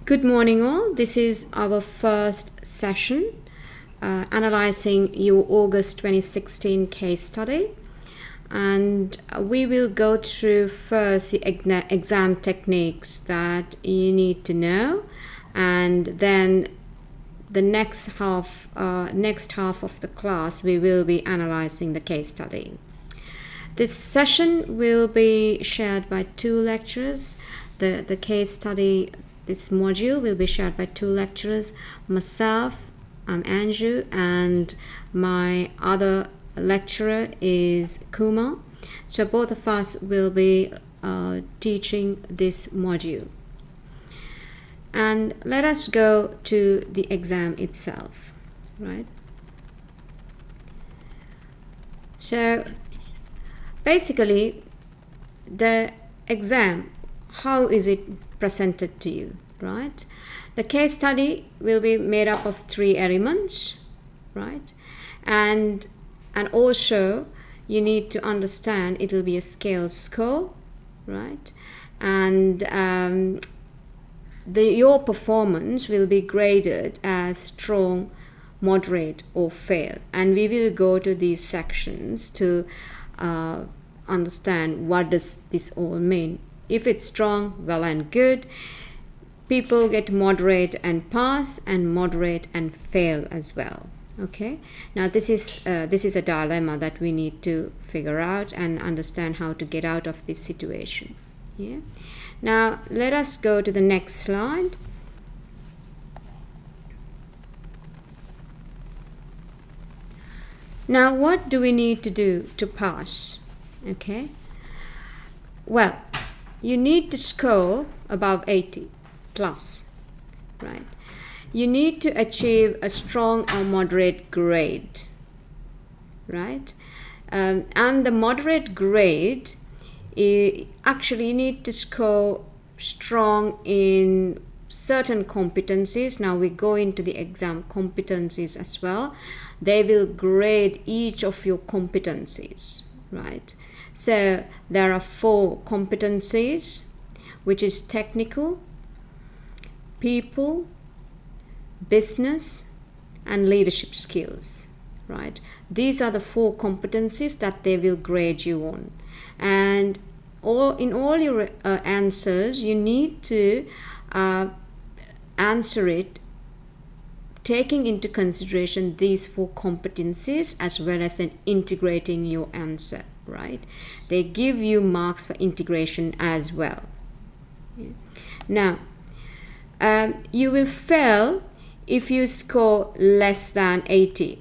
Good morning, all. This is our first session analyzing your August 2016 case study. And we will go through first the exam techniques that you need to know, and then the next half of the class we will be analyzing the case study. This session will be shared by two lecturers. The case study, this module will be shared by two lecturers. Myself, I'm Andrew, and my other lecturer is Kumar. So both of us will be teaching this module. And let us go to the exam itself, right? So basically, the exam, how is it presented to you, right? The case study will be made up of 3 elements, right? And also you need to understand it will be a scale score, right? And your performance will be graded as strong, moderate, or fail. And we will go to these sections to understand what does this all mean. If it's strong, well and good. People get moderate and pass, and moderate and fail as well. Okay. Now this is a dilemma that we need to figure out and understand how to get out of this situation. Yeah. Now let us go to the next slide. Now what do we need to do to pass? Okay. Well, you need to score above 80 plus, right? You need to achieve a strong or moderate grade, right? And the moderate grade, actually you need to score strong in certain competencies. Now we go into the exam competencies as well. They will grade each of your competencies, right? So there are 4 competencies, which is technical, people, business, and leadership skills, right? These are the 4 competencies that they will grade you on. And in all your answers, you need to answer it taking into consideration these 4 competencies, as well as then integrating your answer, right? They give you marks for integration as well. Yeah. Now, you will fail if you score less than 80,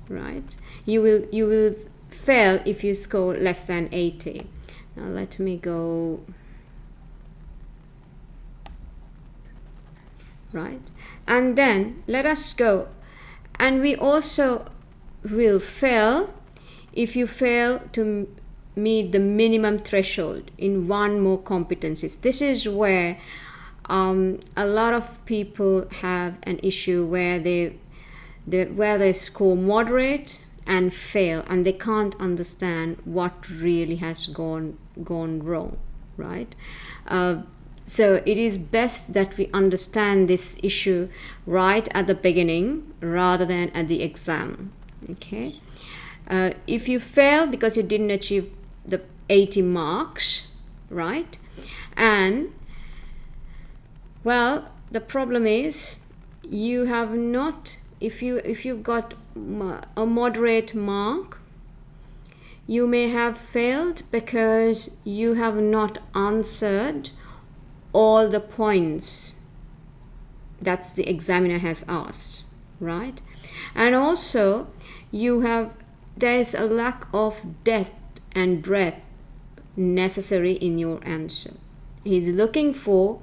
right? You will fail if you score less than 80. Now let me go. Right, and then let us go. And we also will fail if you fail to meet the minimum threshold in 1 more competencies. This is where a lot of people have an issue where they score moderate and fail, and they can't understand what really has gone wrong, right? So it is best that we understand this issue right at the beginning rather than at the exam. Okay. If you fail because you didn't achieve the 80 marks, right? And well, the problem is you have not, if you got a moderate mark, you may have failed because you have not answered all the points that the examiner has asked, right? And also there's a lack of depth and breadth necessary in your answer. He's looking for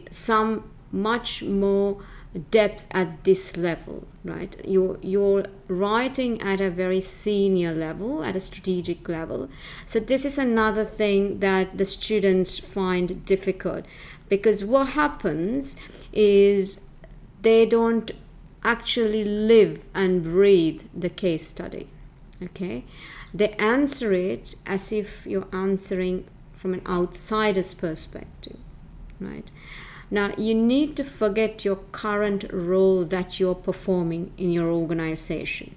some much more depth at this level, right? You're writing at a very senior level, at a strategic level. So this is another thing that the students find difficult, because what happens is they don't actually live and breathe the case study. Okay, they answer it as if you're answering from an outsider's perspective, right? Now, you need to forget your current role that you're performing in your organization.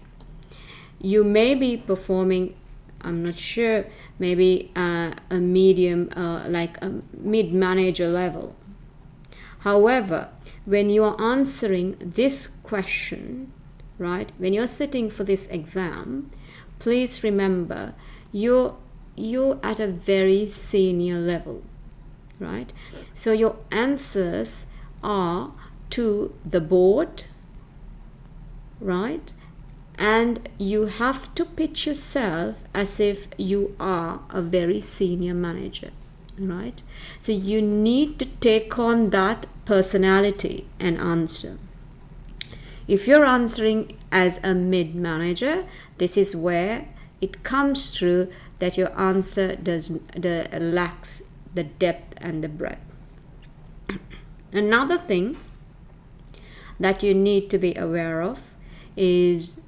You may be performing, I'm not sure, maybe a medium, like a mid-manager level. However, when you're answering this question, right, when you're sitting for this exam, please remember you're at a very senior level, right? So your answers are to the board, right? And you have to pitch yourself as if you are a very senior manager, right? So you need to take on that personality and answer. If you're answering as a mid-manager, this is where it comes through that your answer lacks the depth and the breadth. Another thing that you need to be aware of is,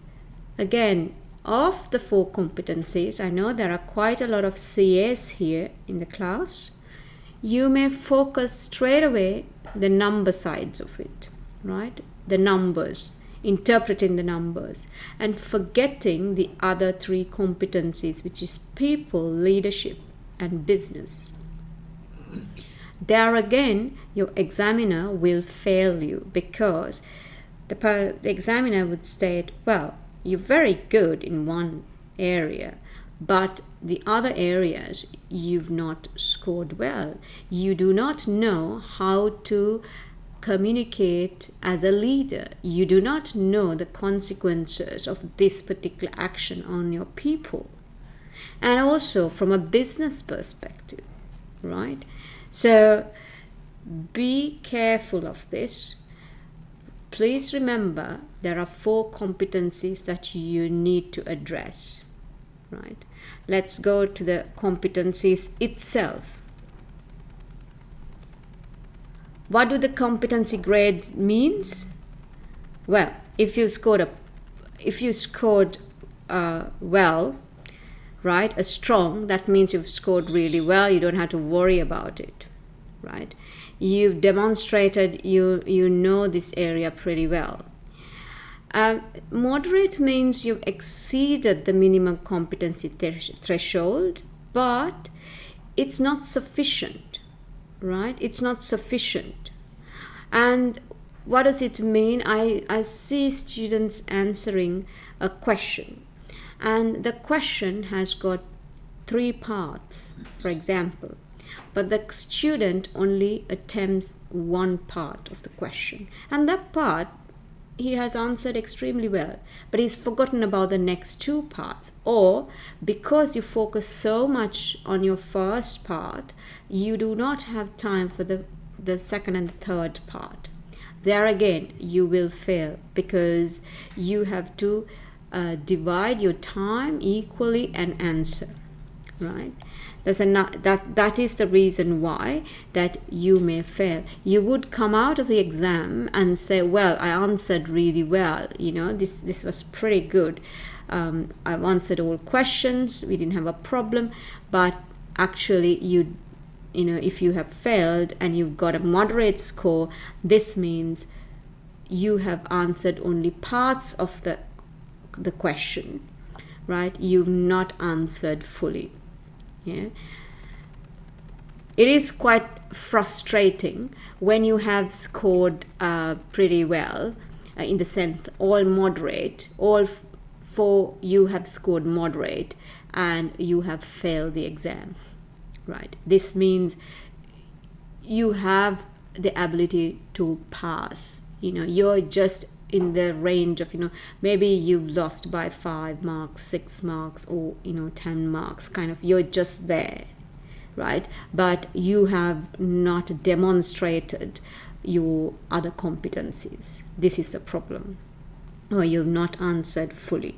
again, of the 4 competencies, I know there are quite a lot of CAs here in the class. You may focus straight away the number sides of it, right? The numbers, interpreting the numbers, and forgetting the other 3 competencies, which is people, leadership, and business. There again, your examiner will fail you because the examiner would state, well, you're very good in one area, but the other areas you've not scored well. You do not know how to communicate as a leader. You do not know the consequences of this particular action on your people. And also from a business perspective, right? So be careful of this. Please remember there are 4 competencies that you need to address, right? Let's go to the competencies itself. What do the competency grades means? Well, if you scored well, right, a strong, that means you've scored really well. You don't have to worry about it, right? You've demonstrated you know this area pretty well. Moderate means you've exceeded the minimum competency threshold, but it's not sufficient, right? It's not sufficient. And what does it mean? I see students answering a question, and the question has got 3 parts, for example, but the student only attempts 1 part of the question, and that part he has answered extremely well, but he's forgotten about the next 2 parts. Or because you focus so much on your first part, you do not have time for the second and the third part. There again, you will fail because you have to divide your time equally and answer, right? That is the reason why that you may fail. You would come out of the exam and say, well, I answered really well, this was pretty good. I've answered all questions, we didn't have a problem. But actually if you have failed and you've got a moderate score, this means you have answered only parts of the question, right? You've not answered fully. Yeah. It is quite frustrating when you have scored pretty well, in the sense all moderate, all 4 you have scored moderate, and you have failed the exam, right? This means you have the ability to pass. You're just in the range of, maybe you've lost by 5 marks, 6 marks, or 10 marks, kind of, you're just there, right? But you have not demonstrated your other competencies. This is the problem. Or you've not answered fully,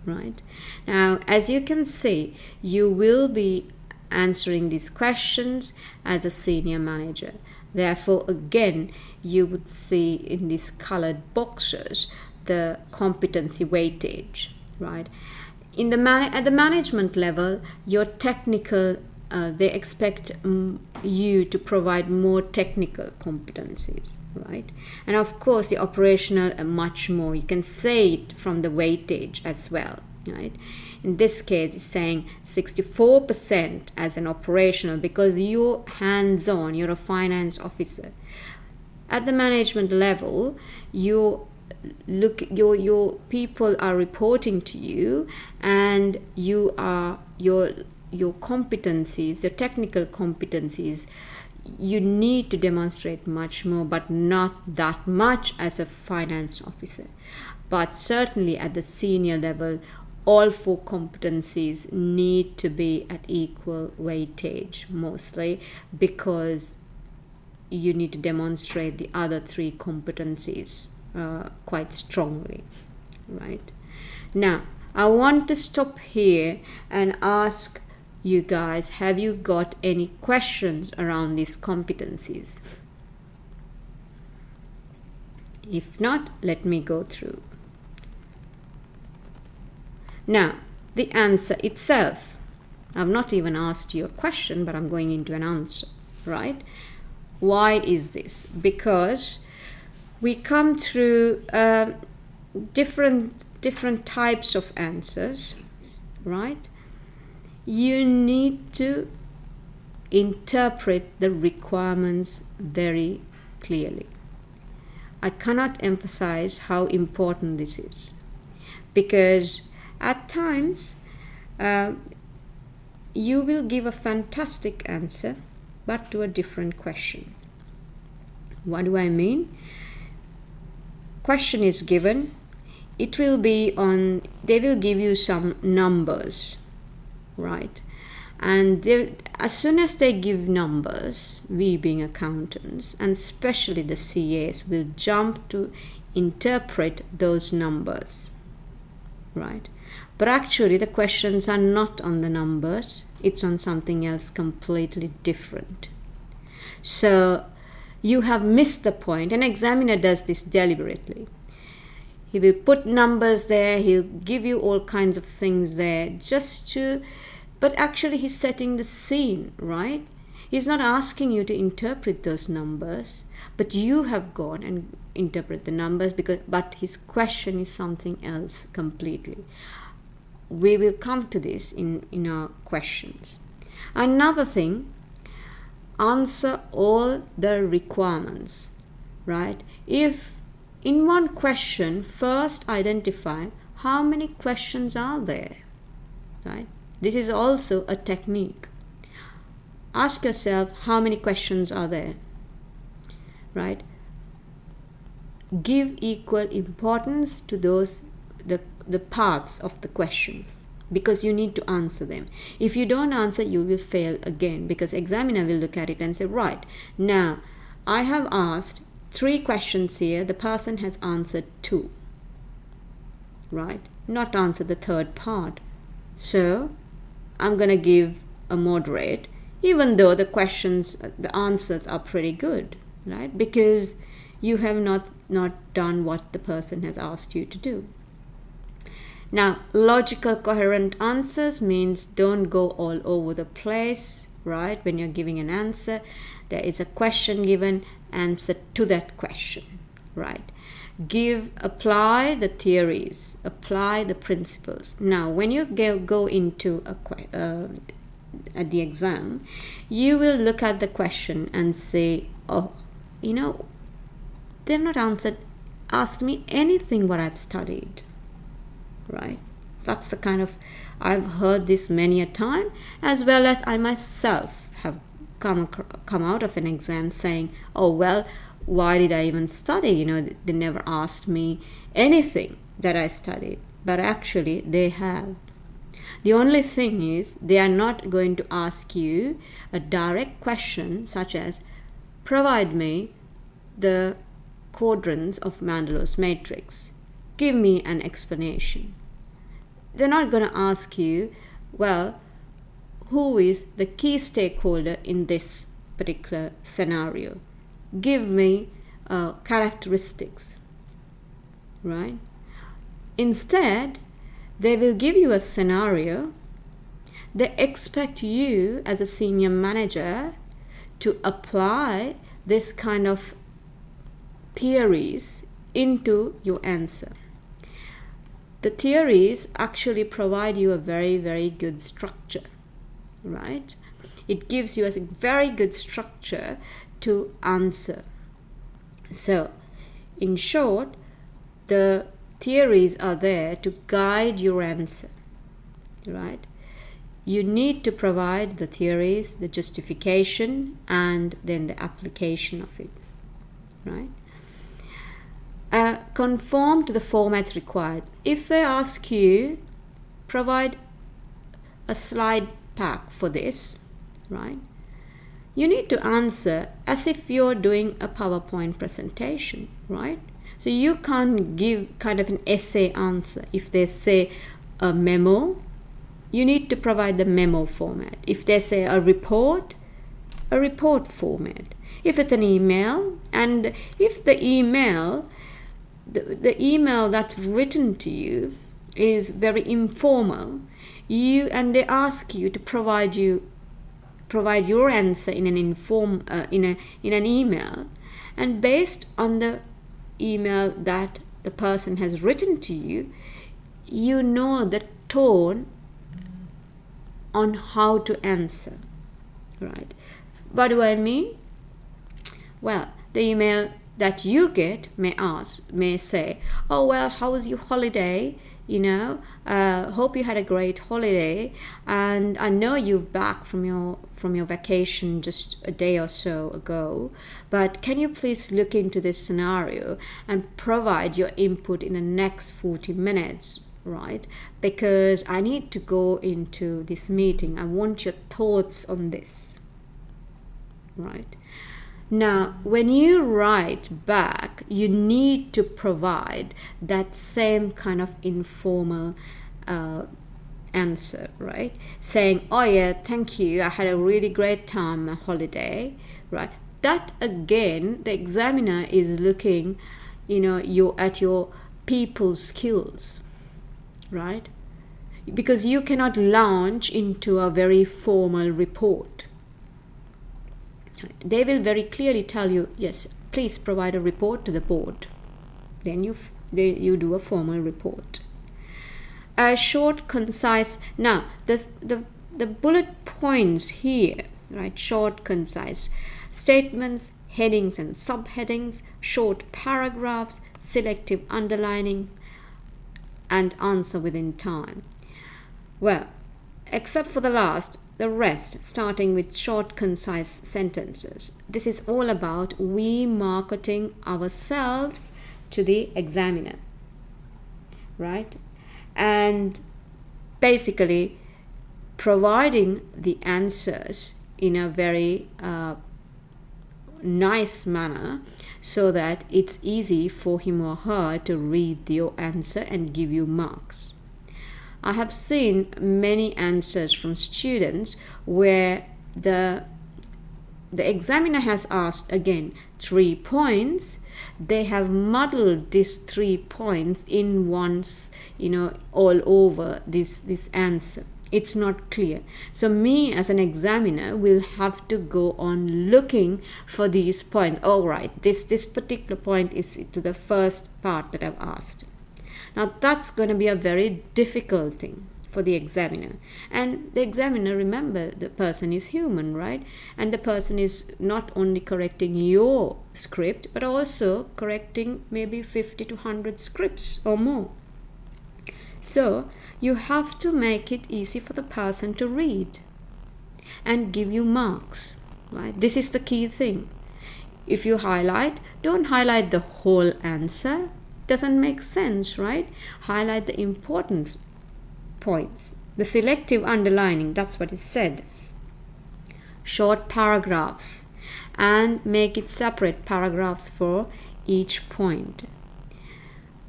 right? Now, as you can see, you will be answering these questions as a senior manager. Therefore, again, you would see in these colored boxes the competency weightage, right? At the management level, your technical they expect you to provide more technical competencies, right? And of course the operational much more. You can say it from the weightage as well, right? In this case it's saying 64% as an operational, because you're hands-on, you're a finance officer. At the management level, your people are reporting to you, and you are your competencies, your technical competencies, you need to demonstrate much more, but not that much as a finance officer. But certainly at the senior level, all 4 competencies need to be at equal weightage, mostly because you need to demonstrate the other 3 competencies quite strongly, right? Now, I want to stop here and ask you guys, have you got any questions around these competencies? If not, let me go through. Now, the answer itself. I've not even asked you a question, but I'm going into an answer, right? Why is this? Because we come through different types of answers, right? You need to interpret the requirements very clearly. I cannot emphasize how important this is, because at times you will give a fantastic answer but to a different question. What do I mean? Question is given, it will be on, they will give you some numbers, right? And as soon as they give numbers, we being accountants, and especially the CAs, will jump to interpret those numbers, right? But actually the questions are not on the numbers, it's on something else completely different. So you have missed the point. An examiner does this deliberately. He will put numbers there, he'll give you all kinds of things there just to, but actually he's setting the scene, right? He's not asking you to interpret those numbers, but you have gone and interpret the numbers, but his question is something else completely. We will come to this in our questions. Another thing, answer all the requirements, right? If in one question, first identify how many questions are there, right? This is also a technique. Ask yourself how many questions are there, right? Give equal importance to those the parts of the question, because you need to answer them. If you don't answer, you will fail again, because examiner will look at it and say, right, now I have asked 3 questions here, the person has answered 2, right? Not answered the third part. So I'm going to give a moderate, even though the answers are pretty good, right? Because you have not done what the person has asked you to do. Now, logical coherent answers means don't go all over the place, right? When you're giving an answer, there is a question given, answer to that question, right? Apply the theories, apply the principles. Now, when you go into at the exam, you will look at the question and say, oh, they've not asked me anything what I've studied, right? That's the kind of, I've heard this many a time, as well as I myself have come out of an exam saying, oh, well, why did I even study? They never asked me anything that I studied, but actually they have. The only thing is, they are not going to ask you a direct question such as, provide me the quadrants of Mandelow's matrix. Give me an explanation. They're not going to ask you, well, who is the key stakeholder in this particular scenario? Give me characteristics, right? Instead, they will give you a scenario. they expect you as a senior manager to apply this kind of theories into your answer. The theories actually provide you a very, very good structure, right? It gives you a very good structure to answer. So, in short, the theories are there to guide your answer, right? You need to provide the theories, the justification, and then the application of it, right? Conform to the formats required. If they ask you, provide a slide pack for this, right? You need to answer as if you're doing a PowerPoint presentation, right? So you can't give kind of an essay answer. If they say a memo, you need to provide the memo format. If they say a report format. If it's an email, and if the email, the email that's written to you is very informal, and they ask you to provide your answer in an in an email, and based on the email that the person has written to you, you know the tone on how to answer, right? What do I mean? Well, the email that you get may say, oh well, how was your holiday? Hope you had a great holiday, and I know you're back from your vacation just a day or so ago, but can you please look into this scenario and provide your input in the next 40 minutes, right? Because I need to go into this meeting. I want your thoughts on this, right? Now, when you write back, you need to provide that same kind of informal answer, right? Saying, oh yeah, thank you, I had a really great time on holiday, right? That again, the examiner is looking, at your people skills, right? Because you cannot launch into a very formal report. They will very clearly tell you, yes, please provide a report to the board. Then you do a formal report. A short, concise. Now, the bullet points here, right? Short, concise statements, headings and subheadings, short paragraphs, selective underlining, and answer within time. Well, except for the rest, starting with short, concise sentences. This is all about we marketing ourselves to the examiner, right? And basically providing the answers in a very nice manner so that it's easy for him or her to read your answer and give you marks. I have seen many answers from students where the examiner has asked again 3 points. They have muddled these 3 points in once, all over this answer. It's not clear. So me as an examiner will have to go on looking for these points. All right, this particular point is to the first part that I've asked. Now that's going to be a very difficult thing for the examiner. And the examiner, remember, the person is human, right? And the person is not only correcting your script, but also correcting maybe 50 to 100 scripts or more. So you have to make it easy for the person to read and give you marks, right? This is the key thing. If you highlight, don't highlight the whole answer. Doesn't make sense, right? Highlight the important points. The selective underlining, that's what is said. Short paragraphs, and make it separate paragraphs for each point.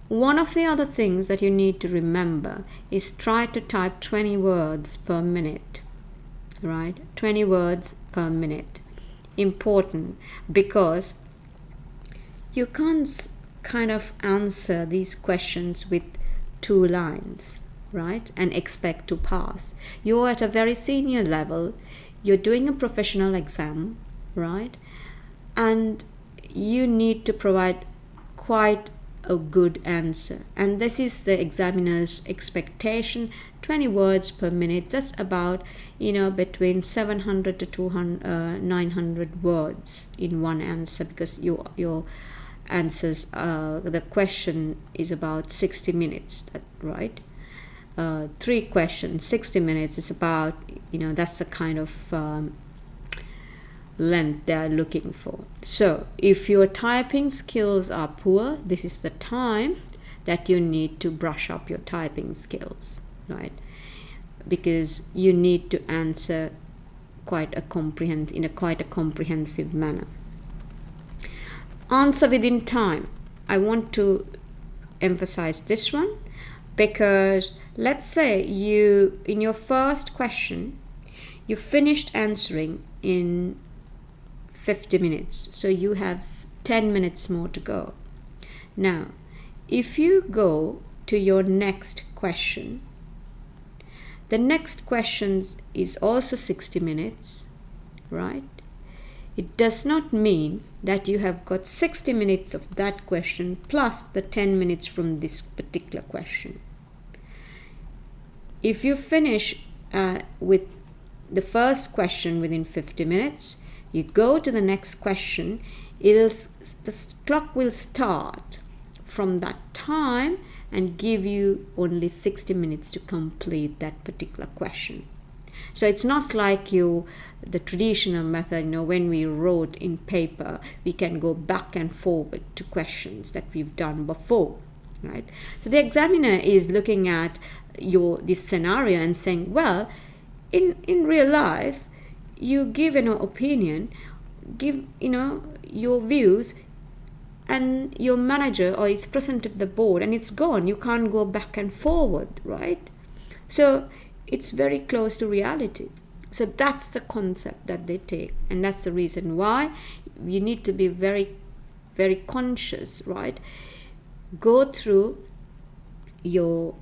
One of the other things that you need to remember is try to type 20 words per minute, right? 20 words per minute. Important, because you can't kind of answer these questions with 2 lines, right, and expect to pass. You're at a very senior level, you're doing a professional exam, right, and you need to provide quite a good answer, and this is the examiner's expectation. 20 words per minute, that's about, between 700 to 200 900 words in one answer, because your answers, the question is about 60 minutes, right? 3 questions, 60 minutes is about, that's the kind of length they are looking for. So if your typing skills are poor, this is the time that you need to brush up your typing skills, right? Because you need to answer in quite a comprehensive manner. Answer within time. I want to emphasize this one, because let's say you, in your first question, you finished answering in 50 minutes, so you have 10 minutes more to go. Now, if you go to your next question, the next question is also 60 minutes, right? It does not mean that you have got 60 minutes of that question plus the 10 minutes from this particular question. If you finish with the first question within 50 minutes, you go to the next question, the clock will start from that time and give you only 60 minutes to complete that particular question. So it's not like the traditional method, when we wrote in paper, we can go back and forward to questions that we've done before, right? So the examiner is looking at this scenario and saying, well, in real life, you give an opinion, give your views, and your manager or it's presented to the board and it's gone. You can't go back and forward, right? So it's very close to reality. So that's the concept that they take, and that's the reason why you need to be very, very conscious, right? Go through your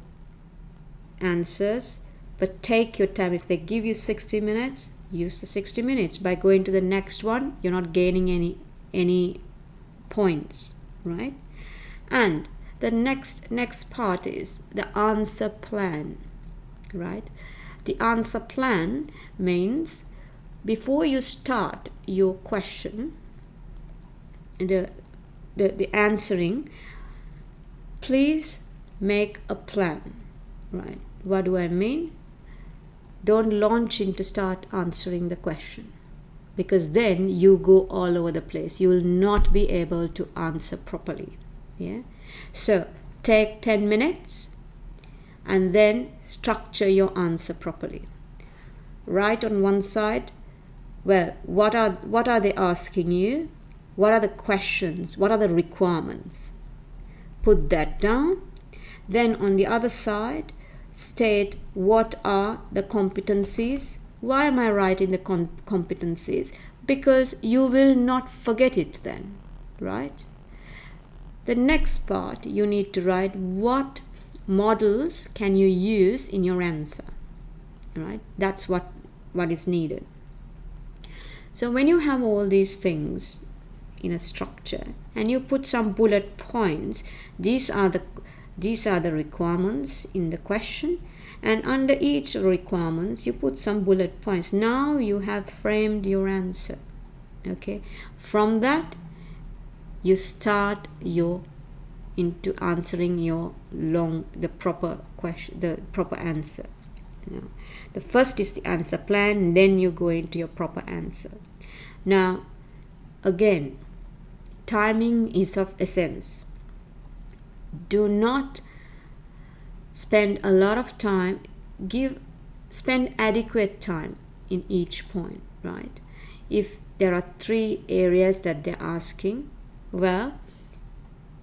answers, but take your time. If they give you 60 minutes, use the 60 minutes. By going to the next one, you're not gaining any points, right? And the next part is the answer plan, right? The answer plan means before you start your question, the answering, please make a plan, right? What do I mean? Don't launch into start answering the question, because then you go all over the place. You will not be able to answer properly. Yeah. So take 10 minutes and then structure your answer properly. Write on one side, well, what are they asking you? What are the questions? What are the requirements? Put that down. Then on the other side, state what are the competencies. Why am I writing the competencies? Because you will not forget it then, right? The next part, you need to write what models can you use in your answer, right? That's what is needed. So when you have all these things in a structure and you put some bullet points, these are the requirements in the question, and under each requirements you put some bullet points. Now you have framed your answer. Okay, from that you start into answering the proper question, the proper answer. The first is the answer plan, then you go into your proper answer. Now again, timing is of essence. Do not spend a lot of time. Spend adequate time in each point, right? If there are 3 areas that they're asking, well,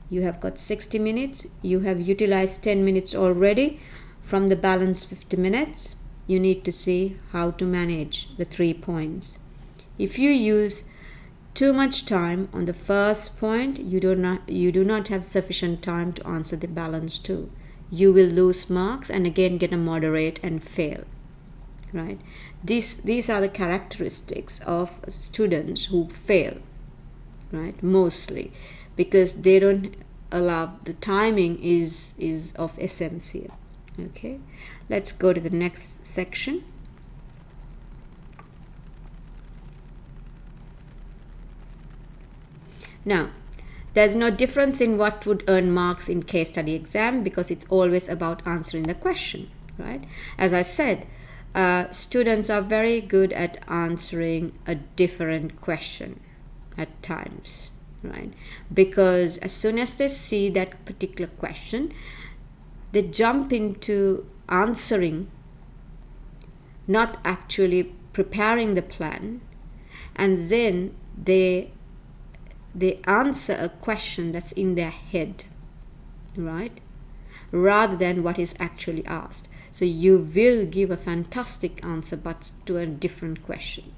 you have got 60 minutes. You have utilized 10 minutes already. From the balance 50 minutes, you need to see how to manage the 3 points. If you use too much time on the first point, you do not have sufficient time to answer the balance 2. you will lose marks and again get a moderate and fail, right? These are the characteristics of students who fail, right? Mostly because they don't allow, the timing is of essential. Okay, let's go to the next section. Now, there's no difference in what would earn marks in case study exam because it's always about answering the question, right? As I said, students are very good at answering a different question at times, right? Because as soon as they see that particular question, they jump into answering, not actually preparing the plan, and then they answer a question that's in their head, right? Rather than what is actually asked. So you will give a fantastic answer, but to a different question,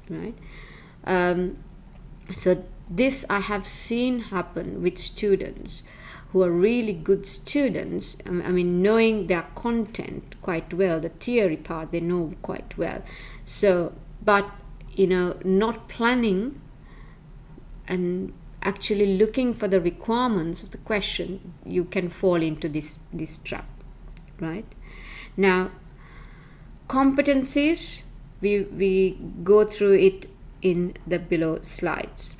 right? So this I have seen happen with students who are really good students. I mean, knowing their content quite well, the theory part they know quite well. So, but not planning and actually looking for the requirements of the question, you can fall into this trap, right? Now, competencies, we go through it in the below slides,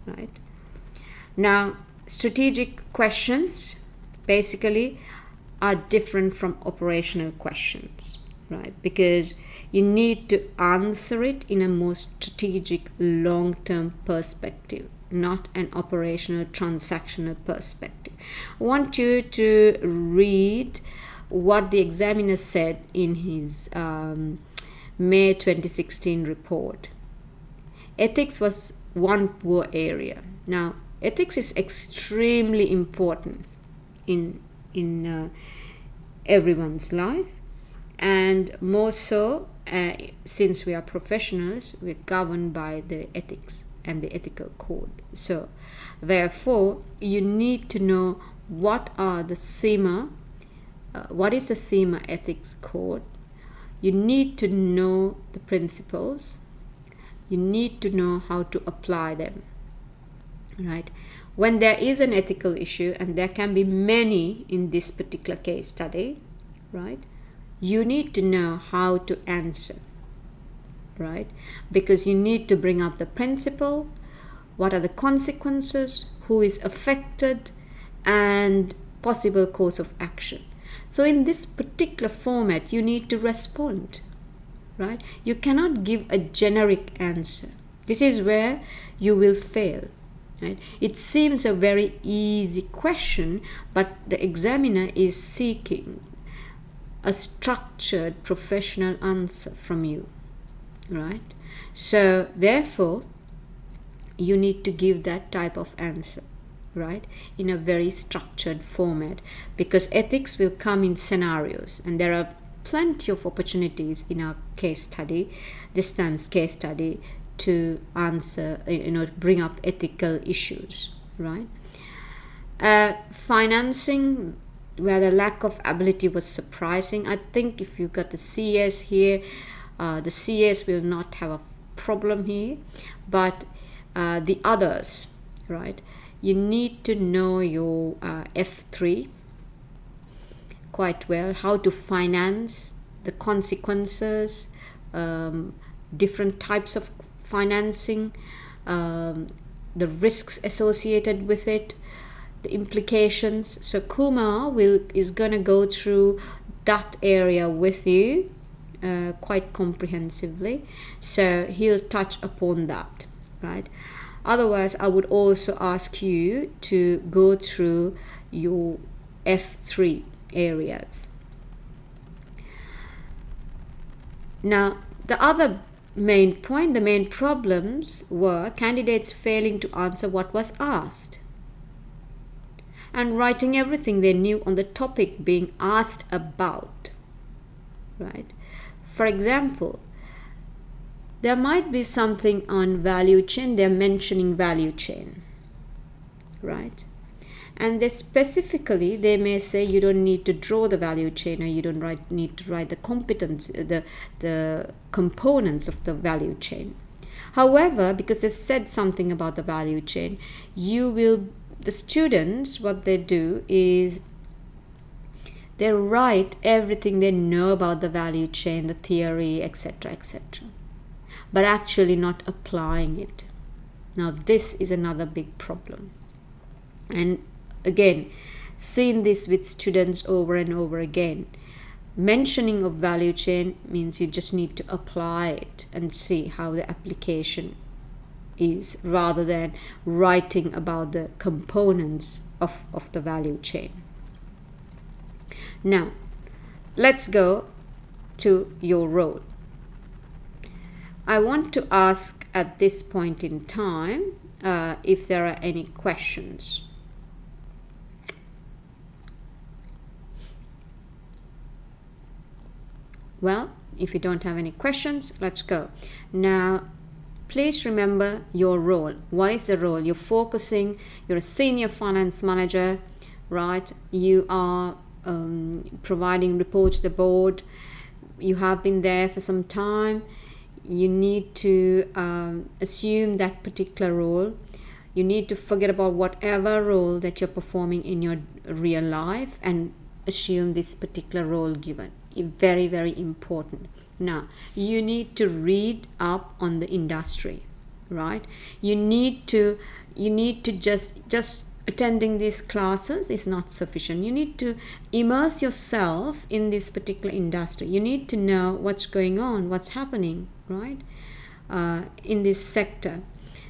right? Now, strategic questions basically are different from operational questions, right? Because you need to answer it in a more strategic long-term perspective, not an operational transactional perspective. I want you to read what the examiner said in his May 2016 report. Ethics was one poor area. Now, ethics is extremely important in everyone's life, and more so since we are professionals, we're governed by the ethics and the ethical code. So therefore you need to know what is the SEMA ethics code. You need to know the principles. You need to know how to apply them, right? When there is an ethical issue, and there can be many in this particular case study, right, you need to know how to answer, right? Because you need to bring up the principle, what are the consequences, who is affected, and possible course of action. So in this particular format, you need to respond, right? You cannot give a generic answer. This is where you will fail, right? It seems a very easy question, but the examiner is seeking a structured professional answer from you, right? So therefore you need to give that type of answer, right, in a very structured format, because ethics will come in scenarios, and there are plenty of opportunities in our case study, this time's case study, to answer, to bring up ethical issues, right? Financing, where the lack of ability was surprising. I think if you got the CS here, the CS will not have a problem here, but the others, right, you need to know your F3 quite well, how to finance, the consequences, different types of financing, the risks associated with it, the implications. So Kumar is going to go through that area with you quite comprehensively. So he'll touch upon that, right? Otherwise, I would also ask you to go through your F3 areas. Now, the other main point, the main problems were candidates failing to answer what was asked and writing everything they knew on the topic being asked about, right? For example, there might be something on value chain, they're mentioning value chain, right? And they may say you don't need to draw the value chain, or you don't need to write the competence, the components of the value chain. However, because they said something about the value chain, the students, what they do is they write everything they know about the value chain, the theory, etc., etc., but actually not applying it. Now, this is another big problem. And again, seen this with students over and over again. Mentioning of value chain means you just need to apply it and see how the application is, rather than writing about the components of the value chain. Now, let's go to your role. I want to ask at this point in time if there are any questions. Well, if you don't have any questions, let's go. Now, please remember your role. What is the role? You're focusing, you're a senior finance manager, right? You are providing reports to the board. You have been there for some time. You need to assume that particular role. You need to forget about whatever role that you're performing in your real life and assume this particular role given. Very, very important. Now, you need to read up on the industry, right? You need to just attending these classes is not sufficient. You need to immerse yourself in this particular industry. You need to know what's going on, what's happening, right, in this sector.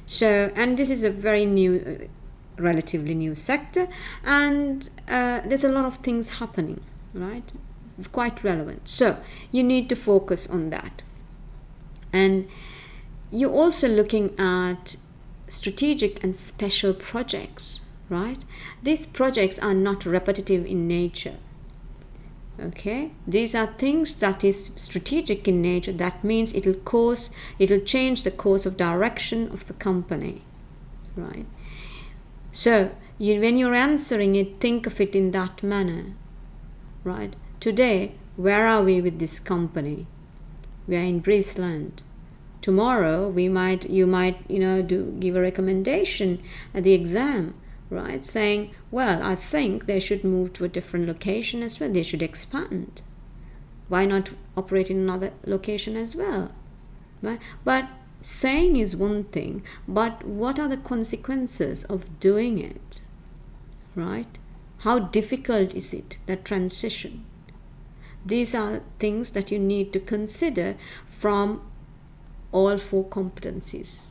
So, and this is a very new, relatively new sector, and there's a lot of things happening, right? Quite relevant. So you need to focus on that. And you're also looking at strategic and special projects, right? These projects are not repetitive in nature. Okay, these are things that is strategic in nature. That means it'll change the course of direction of the company, right? So when you're answering it, think of it in that manner, right? Today, where are we with this company? We are in Brisland. Tomorrow, you might give a recommendation at the exam, right? Saying, well, I think they should move to a different location as well. They should expand. Why not operate in another location as well? Right? But saying is one thing, but what are the consequences of doing it? Right? How difficult is it, that transition? These are things that you need to consider from all four competencies.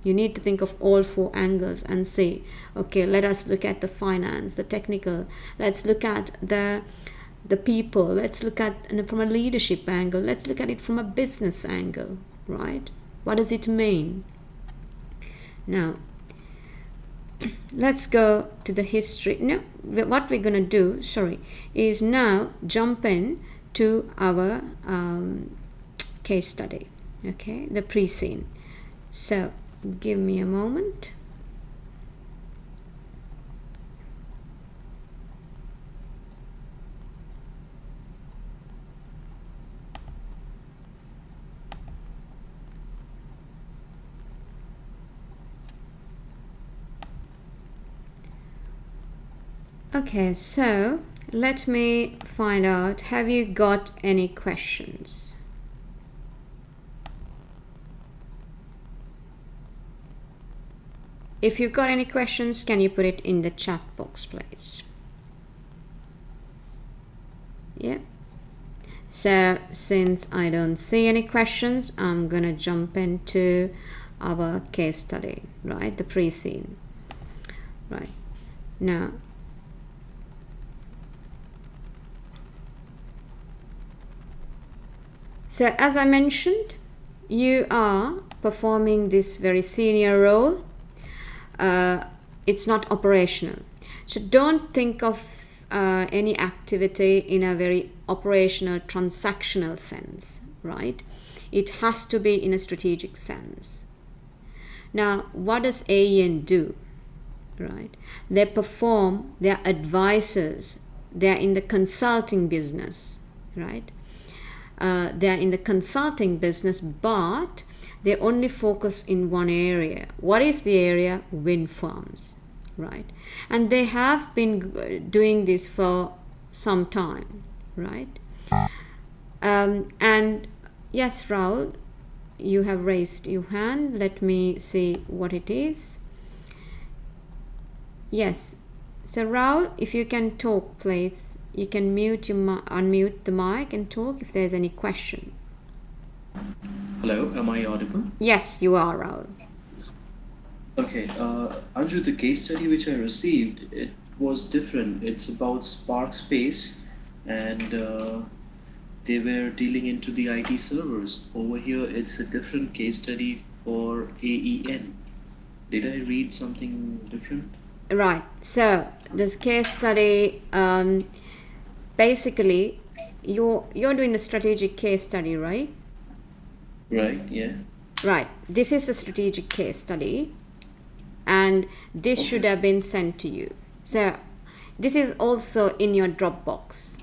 You need to think of all four angles and say, okay, let us look at the finance, the technical, let's look at the people, let's look at it from a leadership angle, let's look at it from a business angle, right? What does it mean? Now, let's go to the history. Now, what we're going to do, is now jump in to our case study, okay, the pre-scene. So, give me a moment. Okay, so let me find out, have you got any questions? If you've got any questions, can you put it in the chat box, please? Yeah. So since I don't see any questions, I'm gonna jump into our case study, right? The pre-scene. Right. Now, so as I mentioned, you are performing this very senior role. It's not operational. So don't think of any activity in a very operational, transactional sense, right? It has to be in a strategic sense. Now, what does AEN do? right? They perform, they're advisors, they're in the consulting business, right? They're in the consulting business, but they only focus in one area. What is the area? Wind farms, right? And they have been doing this for some time, right? And yes, Raul, you have raised your hand. Let me see what it is. Yes. So Raul, if you can talk, please. You can unmute the mic and talk if there's any question. Hello, am I audible? Yes, you are, Raul. Okay, Anju, the case study which I received, it was different. It's about Spark Space, and they were dealing into the IT servers. Over here, it's a different case study for AEN. Did I read something different? Right. So this case study, basically, you're doing the strategic case study, right? Right. Yeah. Right. This is a strategic case study, and this should have been sent to you. So this is also in your Dropbox.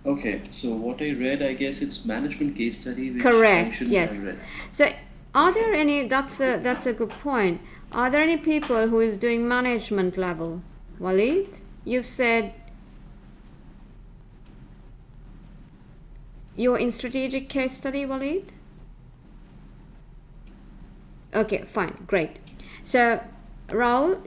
Okay. So what I read, I guess it's management case study. Which Correct. Yes. So are there any? That's a good point. Are there any people who is doing management level? Walid, you said you're in strategic case study, Walid? Okay, fine, great. So Raul,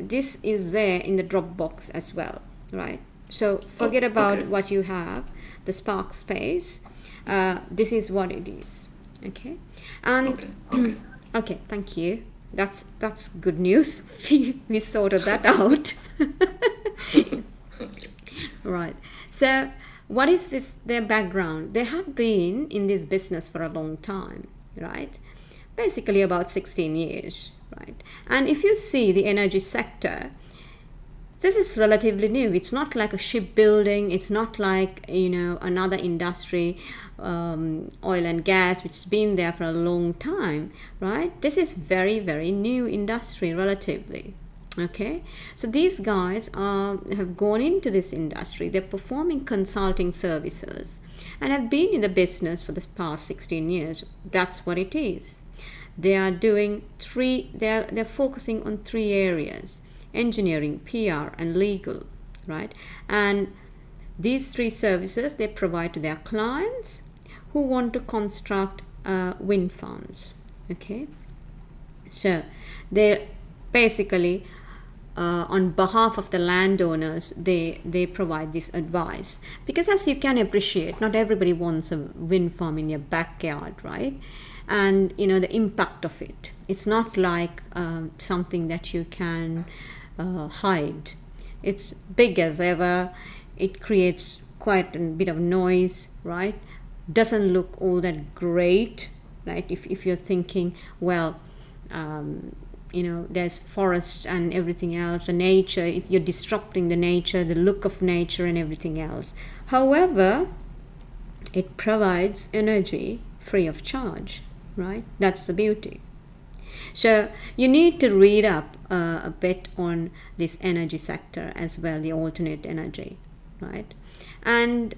this is there in the Dropbox as well, right? So forget about what you have, the Spark Space. This is what it is, okay? And okay, thank you. That's good news. We sorted that out. Right. So what is their background? They have been in this business for a long time, right? Basically about 16 years, right? And if you see the energy sector, this is relatively new. It's not like a shipbuilding. It's not like, another industry, oil and gas, which has been there for a long time, right? This is very, very new industry relatively. Okay, so these guys have gone into this industry. They're performing consulting services and have been in the business for the past 16 years. That's what it is. They are doing they're focusing on 3 areas: engineering, PR, and legal, right? And these 3 services they provide to their clients who want to construct wind farms. Okay, so they basically on behalf of the landowners, they provide this advice, because as you can appreciate, not everybody wants a wind farm in your backyard, right? And the impact of it, it's not like something that you can hide. It's big as ever. It creates quite a bit of noise, right? Doesn't look all that great, right? If you're thinking, well, there's forest and everything else, the nature, you're disrupting the nature, the look of nature and everything else. However, it provides energy free of charge, right? That's the beauty. So you need to read up a bit on this energy sector as well, the alternate energy, right? And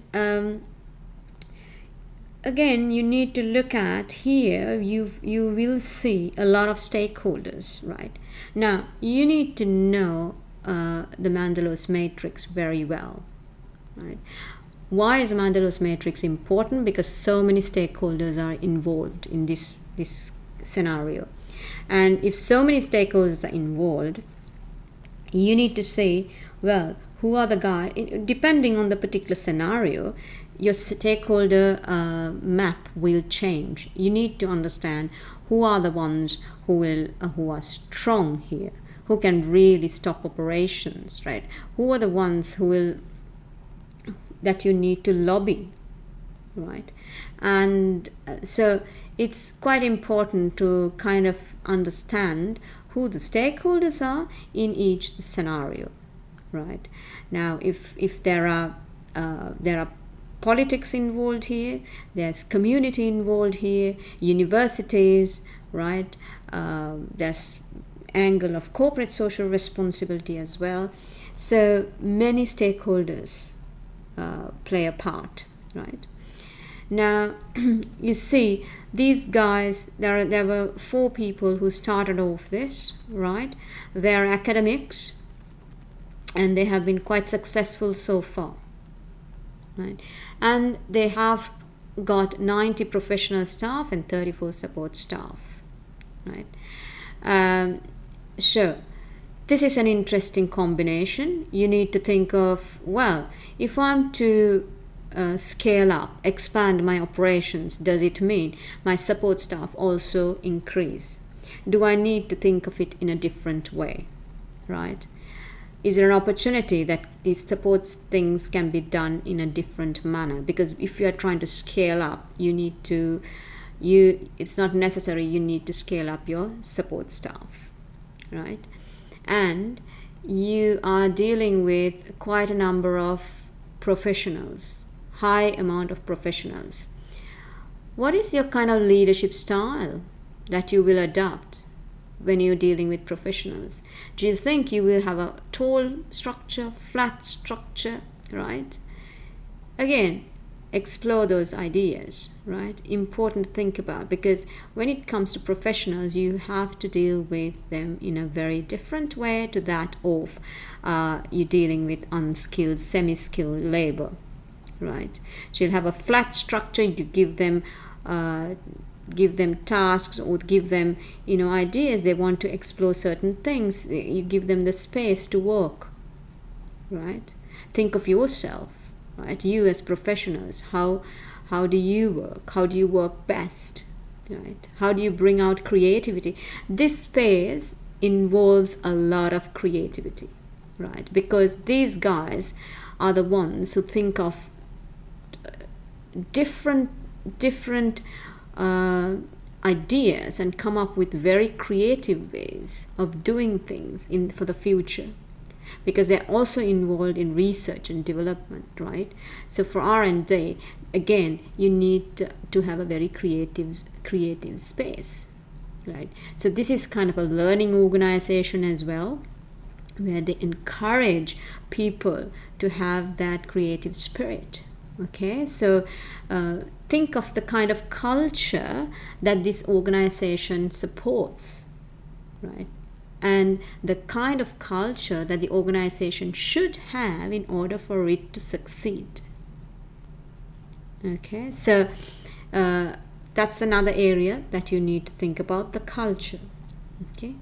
again, you need to look at here, you will see a lot of stakeholders, right? Now, you need to know the Mandela's matrix very well, right? Why is Mandela's matrix important? Because so many stakeholders are involved in this scenario. And if so many stakeholders are involved, you need to say, well, who are the guys? Depending on the particular scenario, your stakeholder map will change. You need to understand who are the ones who are strong here, who can really stop operations, right? Who are the ones that you need to lobby, right? And so it's quite important to kind of understand who the stakeholders are in each scenario, right? Now, if there are politics involved here, there's community involved here, universities, right? There's angle of corporate social responsibility as well. So many stakeholders play a part, right? Now, you see, these guys, there were 4 people who started off this, right? They are academics, and they have been quite successful so far, right? And they have got 90 professional staff and 34 support staff, right? So this is an interesting combination. You need to think of, well, if I'm to scale up, expand my operations, does it mean my support staff also increase? Do I need to think of it in a different way, right? Is there an opportunity that these support things can be done in a different manner? Because if you are trying to scale up, it's not necessary you need to scale up your support staff, right? And you are dealing with quite a number of professionals, high amount of professionals. What is your kind of leadership style that you will adopt when you're dealing with professionals? Do you think you will have a tall structure, flat structure, right? Again, explore those ideas, right? Important to think about, because when it comes to professionals, you have to deal with them in a very different way to that of you're dealing with unskilled, semi-skilled labor, right? So you'll have a flat structure. You give them tasks, or give them ideas. They want to explore certain things. You give them the space to work, right? Think of yourself, right? You as professionals, how do you work? How do you work best, right? How do you bring out creativity? This space involves a lot of creativity, right? Because these guys are the ones who think of different ideas and come up with very creative ways of doing things for the future, because they're also involved in research and development, right? So for R&D, again, you need to have a very creative space, right? So this is kind of a learning organization as well, where they encourage people to have that creative spirit. Okay, so think of the kind of culture that this organization supports, right? And the kind of culture that the organization should have in order for it to succeed. Okay, so that's another area that you need to think about, the culture. Okay,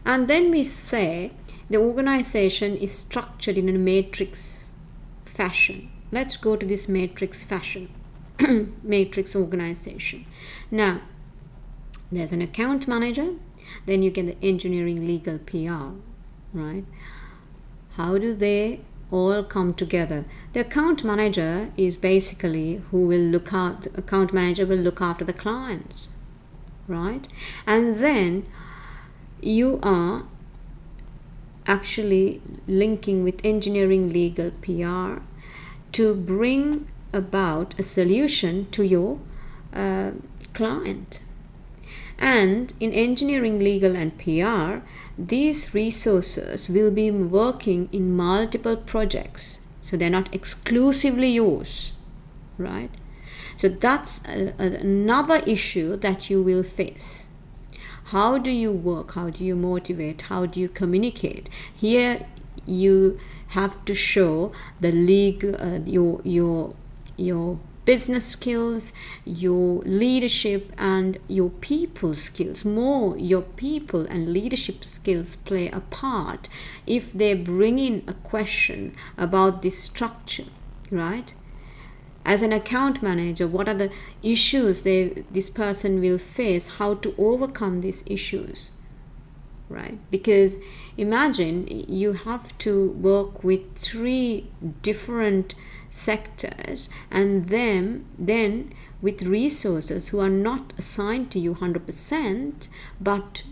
and then we say the organization is structured in a matrix fashion. Let's go to this matrix fashion, matrix organization. Now, there's an account manager, then you get the engineering, legal, PR, right? How do they all come together? The account manager is basically account manager will look after the clients, right? And then you are actually linking with engineering, legal, PR to bring about a solution to your client. And in engineering, legal, and PR, these resources will be working in multiple projects. So they're not exclusively yours, right? So that's another issue that you will face. How do you work? How do you motivate? How do you communicate? Here you have to show the your business skills, your leadership, and your people skills. More your people and leadership skills play a part if they bring in a question about this structure, right? As an account manager, what are the issues this person will face? How to overcome these issues, right? Because imagine you have to work with 3 different sectors, and then with resources who are not assigned to you 100%, but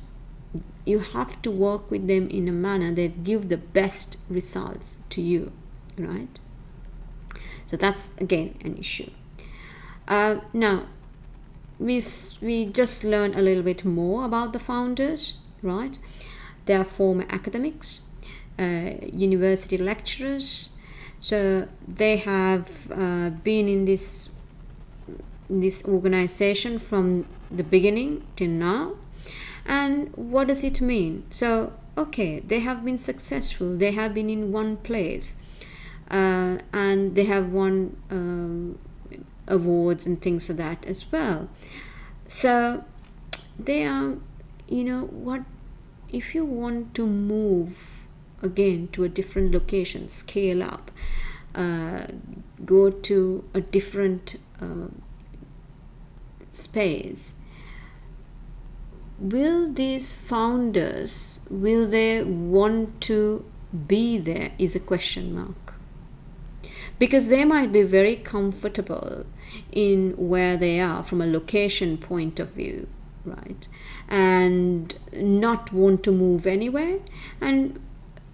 you have to work with them in a manner that give the best results to you, right? So that's again an issue. Now we just learned a little bit more about the founders, right? They are former academics, university lecturers. So they have been in this organization from the beginning till now. And what does it mean? So, okay, they have been successful. They have been in one place, and they have won awards and things like that as well. So they are, what, if you want to move again to a different location, scale up, go to a different space, will these founders, will they want to be there, is a question mark. Because they might be very comfortable in where they are from a location point of view, right? And not want to move anywhere, and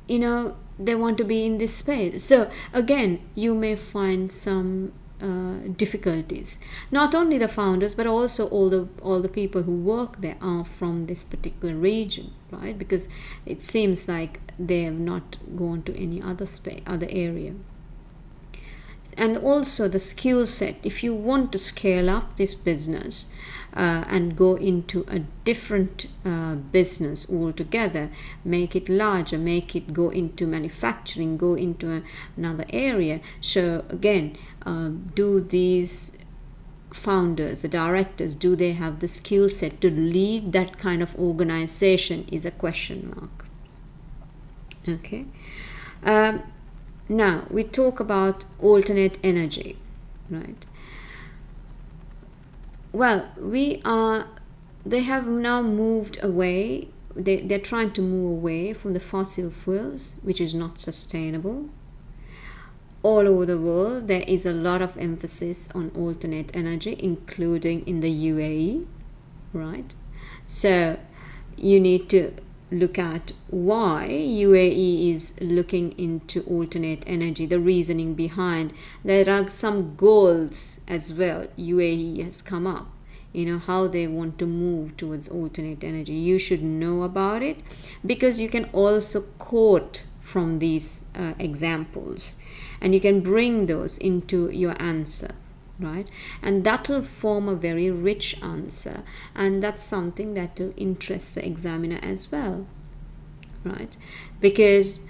they want to be in this space. So again, you may find some difficulties. Not only the founders, but also all the people who work there are from this particular region, right? Because it seems like they have not gone to any other area. And also the skill set. If you want to scale up this business and go into a different business altogether, make it larger, make it go into manufacturing, go into another area. So again, do these founders, the directors, do they have the skill set to lead that kind of organization, is a question mark. Okay. Now we talk about alternate energy, right? Well, they have now moved away. They're trying to move away from the fossil fuels, which is not sustainable. All over the world, there is a lot of emphasis on alternate energy, including in the UAE, right? So you need to look at why UAE is looking into alternate energy, the reasoning behind. There are some goals as well. UAE has come up, how they want to move towards alternate energy. You should know about it, because you can also quote from these examples, and you can bring those into your answer, right? And that will form a very rich answer, and that's something that will interest the examiner as well, right? Because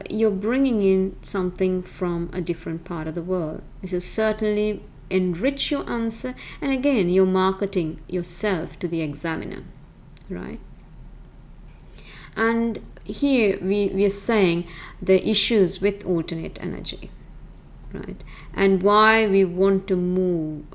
you're bringing in something from a different part of the world. This will certainly enrich your answer, and again, you're marketing yourself to the examiner, right? And here we are saying the issues with alternate energy, right? And why we want to move,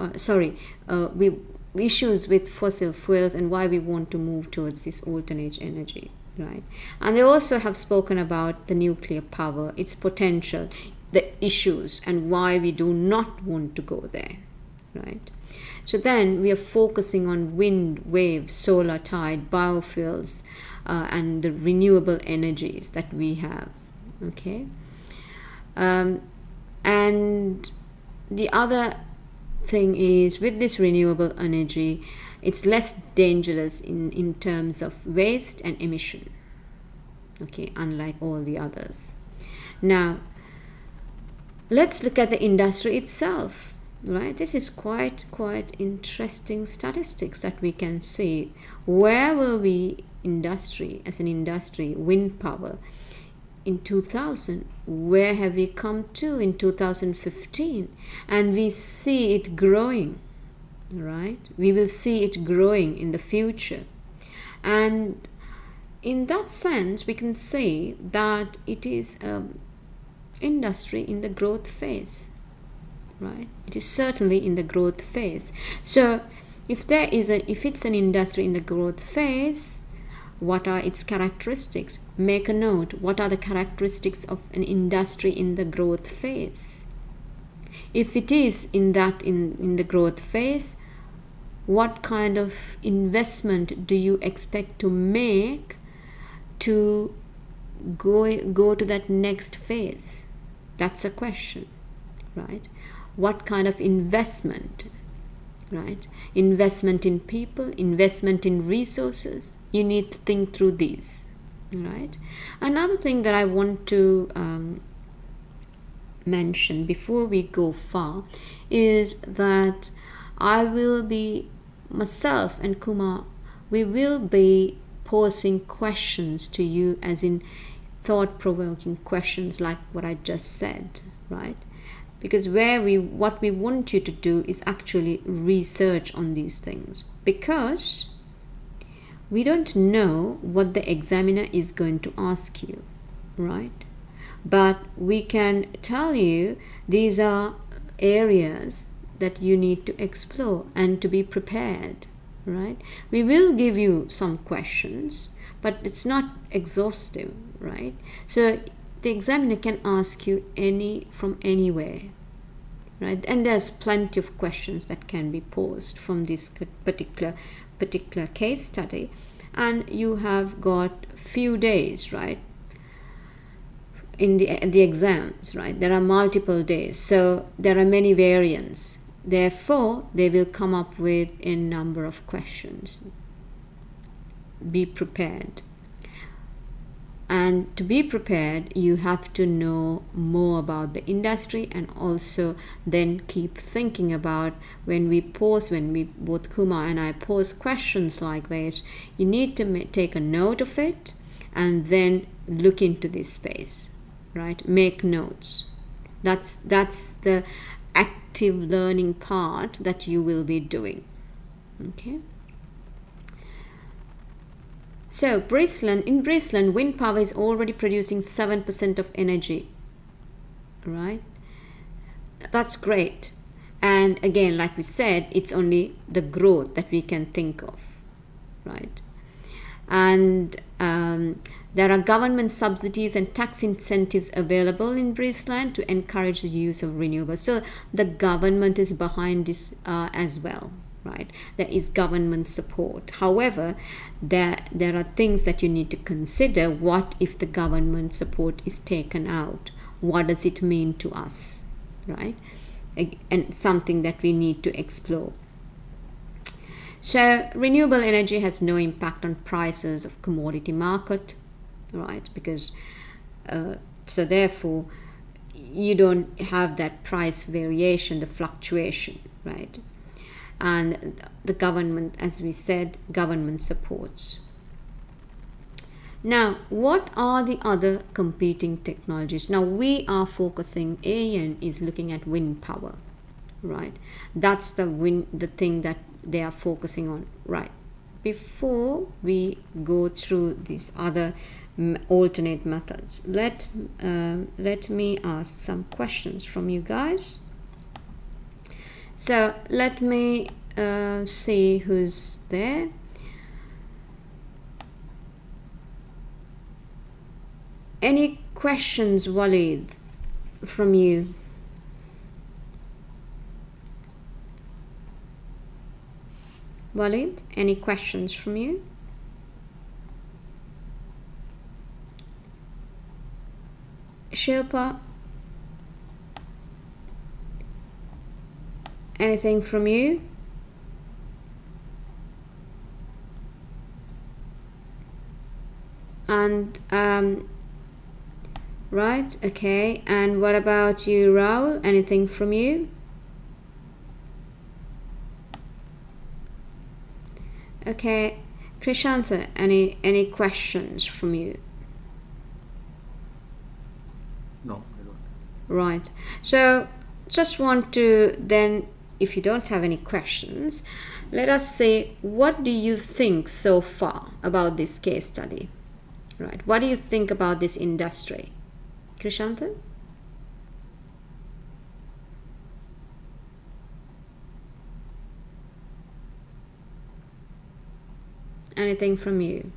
issues with fossil fuels, and why we want to move towards this alternate energy, right? And they also have spoken about the nuclear power, its potential, the issues, and why we do not want to go there, right? So then we are focusing on wind, waves, solar, tide, biofuels, and the renewable energies that we have, okay? And the other thing is, with this renewable energy, it's less dangerous in terms of waste and emission, okay, unlike all the others. Now, let's look at the industry itself, right? This is quite interesting statistics that we can see. Where were we as an industry, wind power, in 2000? Where have we come to in 2015? And we see it growing, right? We will see it growing in the future. And in that sense, we can say that it is industry in the growth phase, right? It is certainly in the growth phase. So if it's an industry in the growth phase, what are its characteristics? Make a note. What are the characteristics of an industry in the growth phase? If it is in the growth phase, what kind of investment do you expect to make to go to that next phase? That's a question, right? What kind of investment, right? Investment in people, investment in resources. You need to think through these, right? Another thing that I want to mention before we go far is that I will be, myself and Kumar, we will be posing questions to you, as in thought-provoking questions like what I just said, right? Because what we want you to do is actually research on these things, because we don't know what the examiner is going to ask you, right? But we can tell you these are areas that you need to explore and to be prepared, right? We will give you some questions, but it's not exhaustive, right? So the examiner can ask you from anywhere, right? And there's plenty of questions that can be posed from this particular case study, and you have got few days, right, in the exams, right? There are multiple days, so there are many variants, therefore they will come up with a number of questions. Be prepared. And to be prepared, you have to know more about the industry, and also then keep thinking about when both Kumar and I pose questions like this, you need to take a note of it and then look into this space, right? Make notes. That's the active learning part that you will be doing, okay? So in Brisland, wind power is already producing 7% of energy, right? That's great. And again, like we said, it's only the growth that we can think of, right? And there are government subsidies and tax incentives available in Brisland to encourage the use of renewables. So the government is behind this as well, right? There is government support. However, there are things that you need to consider. What if the government support is taken out? What does it mean to us, right? And something that we need to explore. So renewable energy has no impact on prices of commodity market, right? Because so therefore you don't have that price variation, the fluctuation, right? And the government, as we said, government supports. Now, what are the other competing technologies? Now we are focusing, AN is looking at wind power, right? That's the thing that they are focusing on, right? Before we go through these other alternate methods, let me ask some questions from you guys. So let me see who's there. Any questions, Walid, from you? Walid, any questions from you? Shilpa, anything from you? And right, okay. And what about you, Raul? Anything from you? Okay, Krishantha, any questions from you? No, I don't. Right. So just want to then, if you don't have any questions, let us say, what do you think so far about this case study? Right. What do you think about this industry? Krishantha? Anything from you?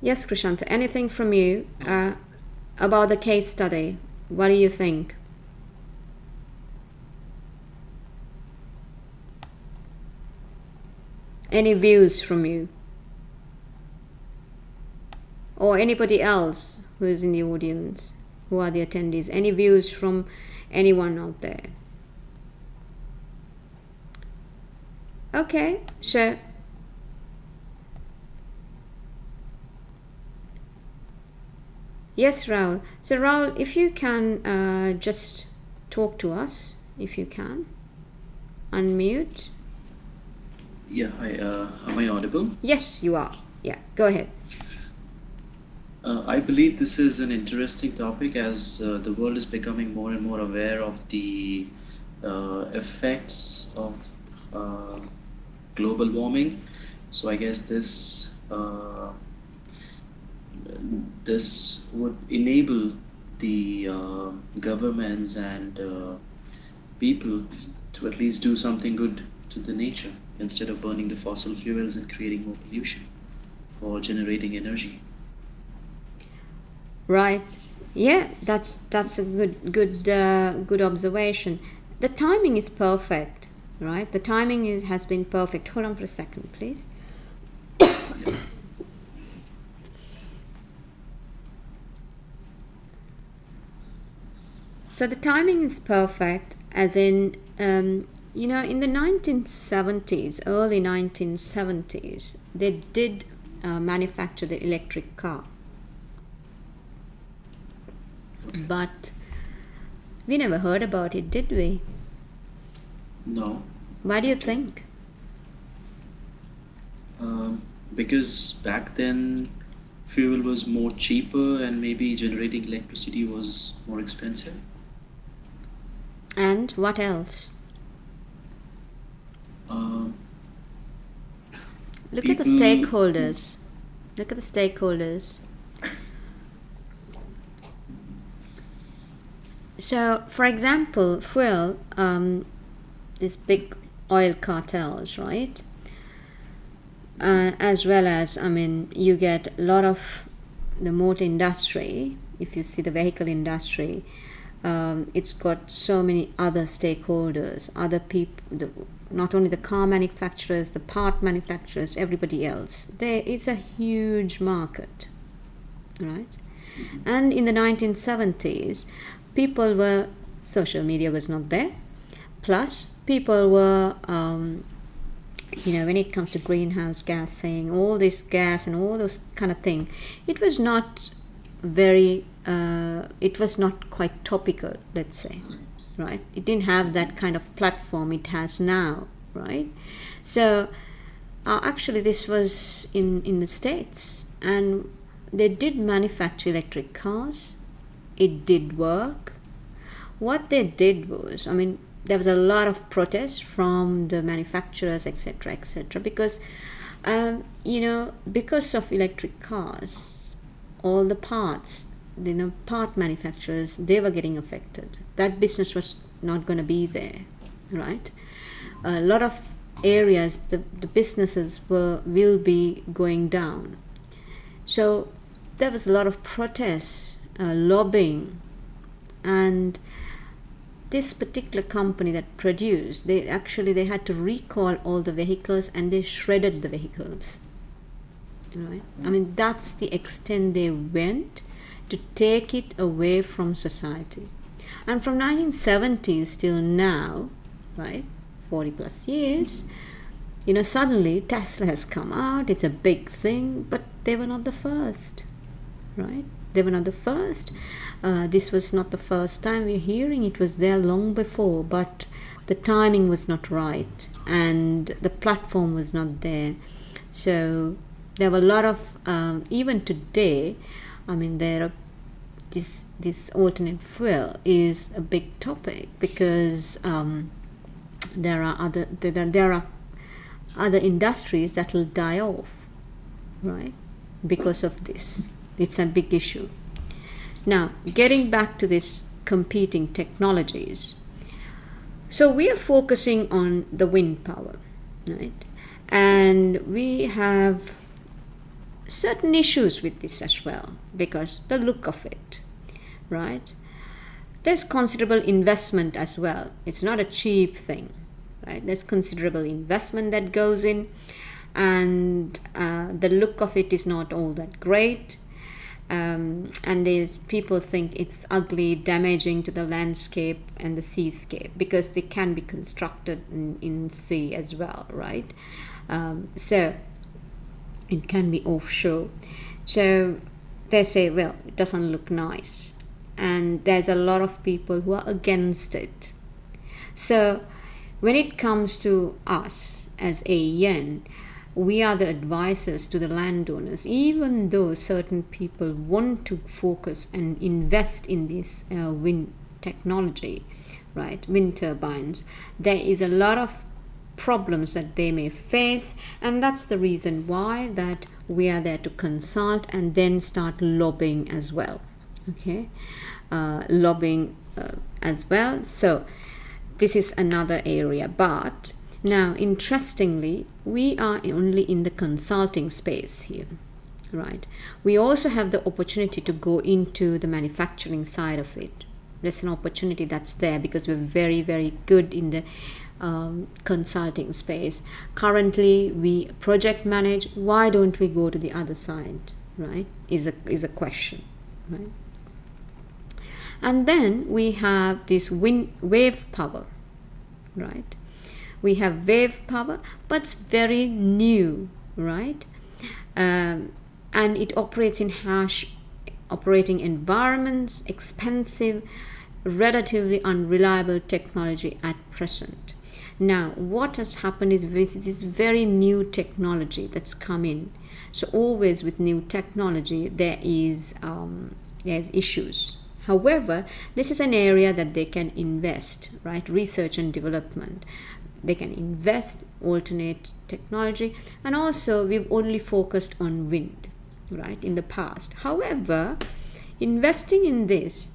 Yes, Krishantha, anything from you about the case study? What do you think? Any views from you? Or anybody else who is in the audience, who are the attendees? Any views from anyone out there? Okay, so yes, Raul. So Raul, if you can just talk to us, if you can, unmute. Yeah, hi. Am I audible? Yes, you are. Yeah, go ahead. I believe this is an interesting topic as the world is becoming more and more aware of the effects of uh, global warming. So I guess this would enable the governments and people to at least do something good to the nature instead of burning the fossil fuels and creating more pollution for generating energy. Right. Yeah, that's a good observation. The timing is perfect, right? The timing has been perfect. Hold on for a second, please. Yeah. So the timing is perfect, as in, in the 1970s, early 1970s, they did manufacture the electric car. Okay. But we never heard about it, did we? No. Why do you Okay. think? Because back then fuel was more cheaper and maybe generating electricity was more expensive. And what else? Um, Look at the people, stakeholders. Look at the stakeholders. So, for example, fuel, these big oil cartels, right? As well as, you get a lot of the motor industry. If you see the vehicle industry, it's got so many other stakeholders, other people, not only the car manufacturers, the part manufacturers, everybody else. It's a huge market, right? And in the 1970s, social media was not there. Plus, people were, when it comes to greenhouse gas, saying all this gas and all those kind of thing, it was not it was not quite topical, let's say, right? It didn't have that kind of platform it has now, right? So, actually, this was in the States, and they did manufacture electric cars. It did work. What they did was, there was a lot of protest from the manufacturers, etc., because, because of electric cars, all the parts, part manufacturers, they were getting affected. That business was not going to be there, right? A lot of areas, the businesses will be going down. So there was a lot of protests, lobbying, and this particular company that produced, they had to recall all the vehicles, and they shredded the vehicles, right? That's the extent they went to take it away from society. And from 1970s till now, right, 40 plus years, suddenly Tesla has come out. It's a big thing, but they were not the first, right? They were not the first. This was not the first time we're hearing. It was there long before, but the timing was not right, and the platform was not there. So there were a lot of, even today, there are this alternate fuel is a big topic, because there are other industries that will die off, right, because of this. It's a big issue. Now, getting back to this competing technologies, so we are focusing on the wind power, right? And we have certain issues with this as well, because the look of it, right? There's considerable investment as well. It's not a cheap thing, right? There's considerable investment that goes in, and the look of it is not all that great. and there's people think it's ugly, damaging to the landscape and the seascape, because they can be constructed in sea as well, right? So it can be offshore. So they say, well, it doesn't look nice, and there's a lot of people who are against it. So when it comes to us as AEN, we are the advisors to the landowners. Even though certain people want to focus and invest in this wind technology, right, wind turbines, there is a lot of problems that they may face, and that's the reason why that we are there to consult and then start lobbying as well. Okay, lobbying as well. So this is another area. But now, interestingly, we are only in the consulting space here, right? We also have the opportunity to go into the manufacturing side of it. There's an opportunity that's there because we're very, very good in the consulting space. Currently, we project manage. Why don't we go to the other side, right? Is a question, right? And then we have this wave power, right? We have wave power, but it's very new, right? And it operates in harsh operating environments, expensive, relatively unreliable technology at present. Now, what has happened is this very new technology that's come in. So always with new technology, there's issues. However, this is an area that they can invest, right? Research and development. They can invest, alternate technology, and also we've only focused on wind, right, in the past. However, investing in this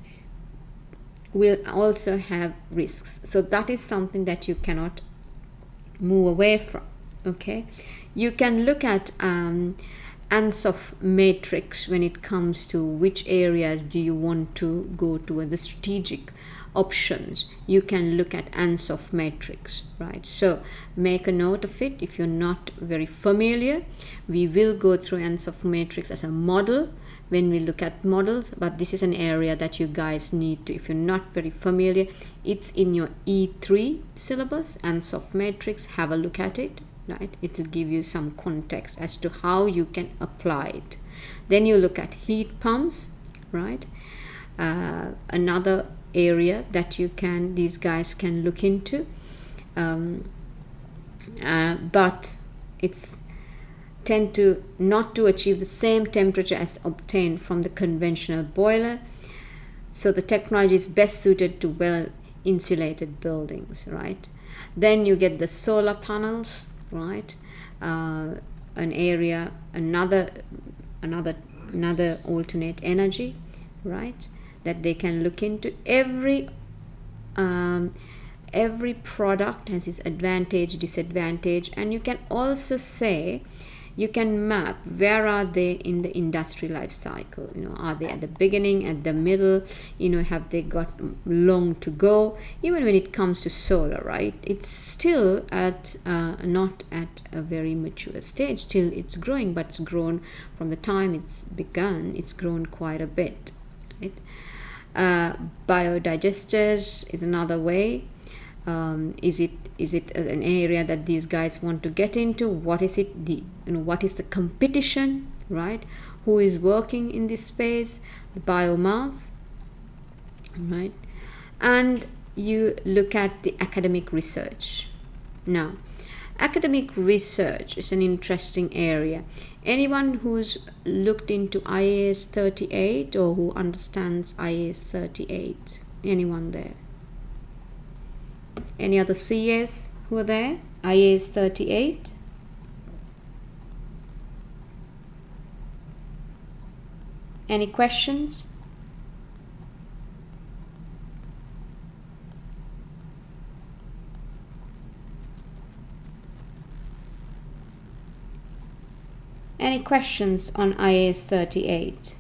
will also have risks. So that is something that you cannot move away from, okay? You can look at ANSOF matrix when it comes to which areas do you want to go to, the strategic options. You can look at ANSOF matrix, right? So make a note of it. If you're not very familiar, we will go through ANSOF matrix as a model when we look at models, but this is an area that you guys need to, if you're not very familiar, it's in your E3 syllabus, ANSOF matrix. Have a look at it, right? It will give you some context as to how you can apply it. Then you look at heat pumps, right? Another area that these guys can look into, but it's tend to not to achieve the same temperature as obtained from the conventional boiler. So the technology is best suited to well insulated buildings, right? Then you get the solar panels, right? Another alternate energy, right? That they can look into. Every product has its advantage, disadvantage, and you can also say, you can map where are they in the industry life cycle. Are they at the beginning, at the middle? Have they got long to go? Even when it comes to solar, right? It's still at not at a very mature stage. Still, it's growing, but it's grown from the time it's begun. It's grown quite a bit, right? Biodigesters is another way. Is it an area that these guys want to get into? What is it? What is the competition, right? Who is working in this space? The biomass, right? And you look at the academic research. Now, academic research is an interesting area. Anyone who's looked into IAS 38 or who understands IAS 38? Anyone there? Any other CS who are there? IAS 38? Any questions? Any questions on IAS 38?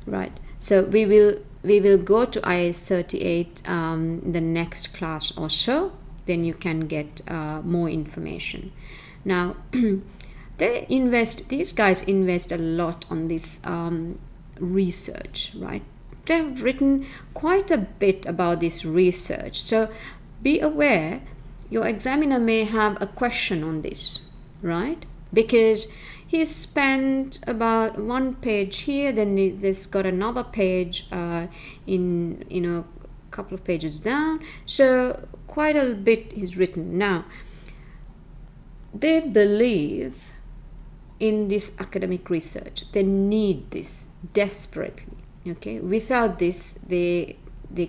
Right. So we will go to IAS 38 the next class or so. then you can get more information. Now, these guys invest a lot on this research, right? They've written quite a bit about this research. So be aware, your examiner may have a question on this, right? Because he spent about 1 page here, then there's got another page in a couple of pages down. So quite a bit is written. Now, they believe in this academic research. They need this desperately. Okay, without this, they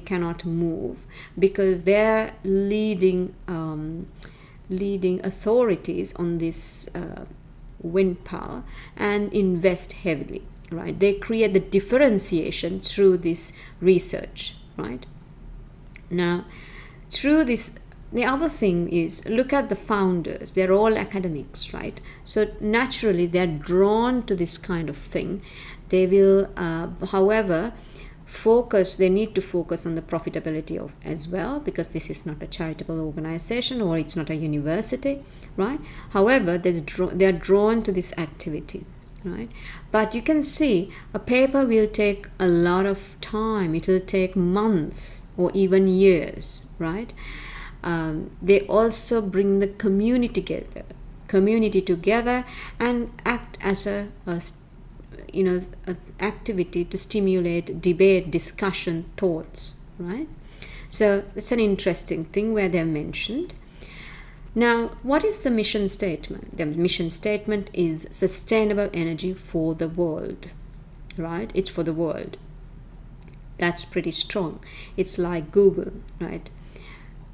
cannot move, because they're leading authorities on this wind power and invest heavily, right? They create the differentiation through this research, right? Now, through this, the other thing is, look at the founders. They're all academics, right? So naturally, they're drawn to this kind of thing. They will, however, they need to focus on the profitability of as well, because this is not a charitable organization or it's not a university, right? However, they're drawn to this activity, right? But you can see a paper will take a lot of time. It will take months or even years, right? They also bring the community together and act as a activity to stimulate debate, discussion, thoughts, right? So it's an interesting thing where they're mentioned. Now, what is the mission statement? The mission statement is sustainable energy for the world, right? It's for the world. That's pretty strong. It's like Google, right?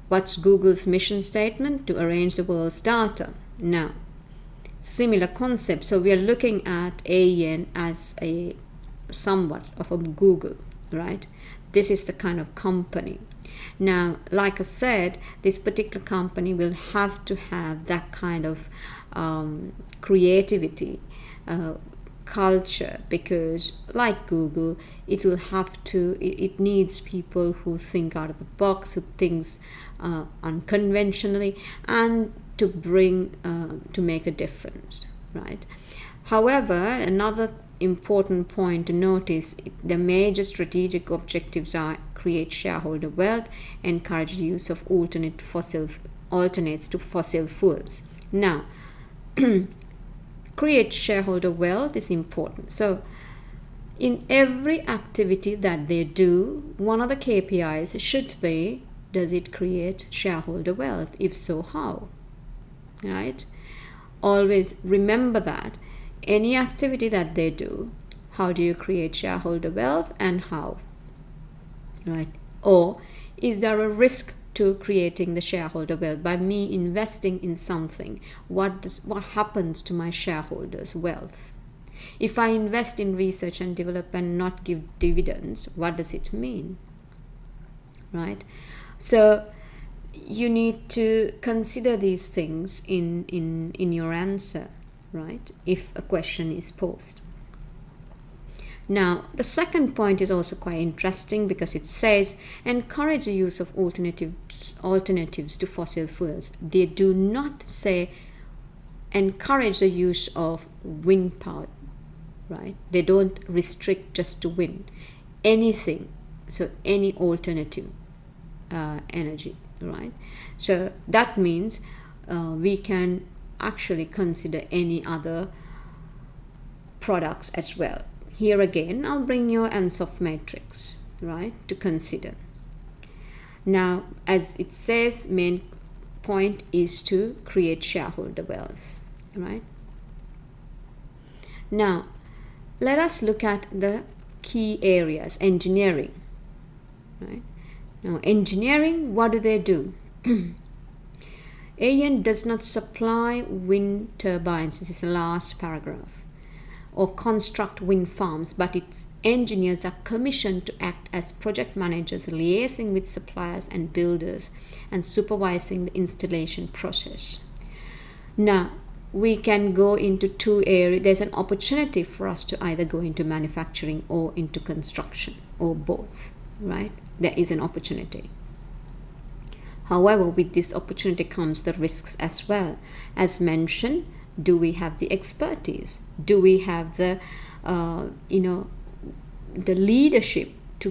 What's Google's mission statement? To arrange the world's data. Now, similar concept. So we are looking at AEN as a somewhat of a Google, right? This is the kind of company. Now, like I said, this particular company will have to have that kind of creativity, culture, because like Google, it needs people who think out of the box, who thinks unconventionally, and to make a difference, right? However, another important point to note is the major strategic objectives are create shareholder wealth, encourage the use of alternates to fossil fuels. Now, create shareholder wealth is important. So in every activity that they do, one of the KPIs should be, does it create shareholder wealth? If so, how? Right? Always remember that any activity that they do, how do you create shareholder wealth and how? Right? Or is there a risk to creating the shareholder wealth by me investing in something? What happens to my shareholders' wealth? If I invest in research and develop and not give dividends, what does it mean? Right? So you need to consider these things in your answer, right? If a question is posed. Now, the second point is also quite interesting, because it says encourage the use of alternatives to fossil fuels. They do not say encourage the use of wind power, right? They don't restrict just to wind. Anything, so any alternative energy, right? So that means we can actually consider any other products as well. Here again, I'll bring your Ansoff matrix, right, to consider. Now, as it says, main point is to create shareholder wealth, right? Now, let us look at the key areas. Engineering, right? Now, engineering, what do? AEN does not supply wind turbines, this is the last paragraph, or construct wind farms, but its engineers are commissioned to act as project managers, liaising with suppliers and builders and supervising the installation process. Now, we can go into two areas. There's an opportunity for us to either go into manufacturing or into construction, or both, right? There is an opportunity. However, with this opportunity comes the risks as well. As mentioned, do we have the expertise? Do we have the the leadership to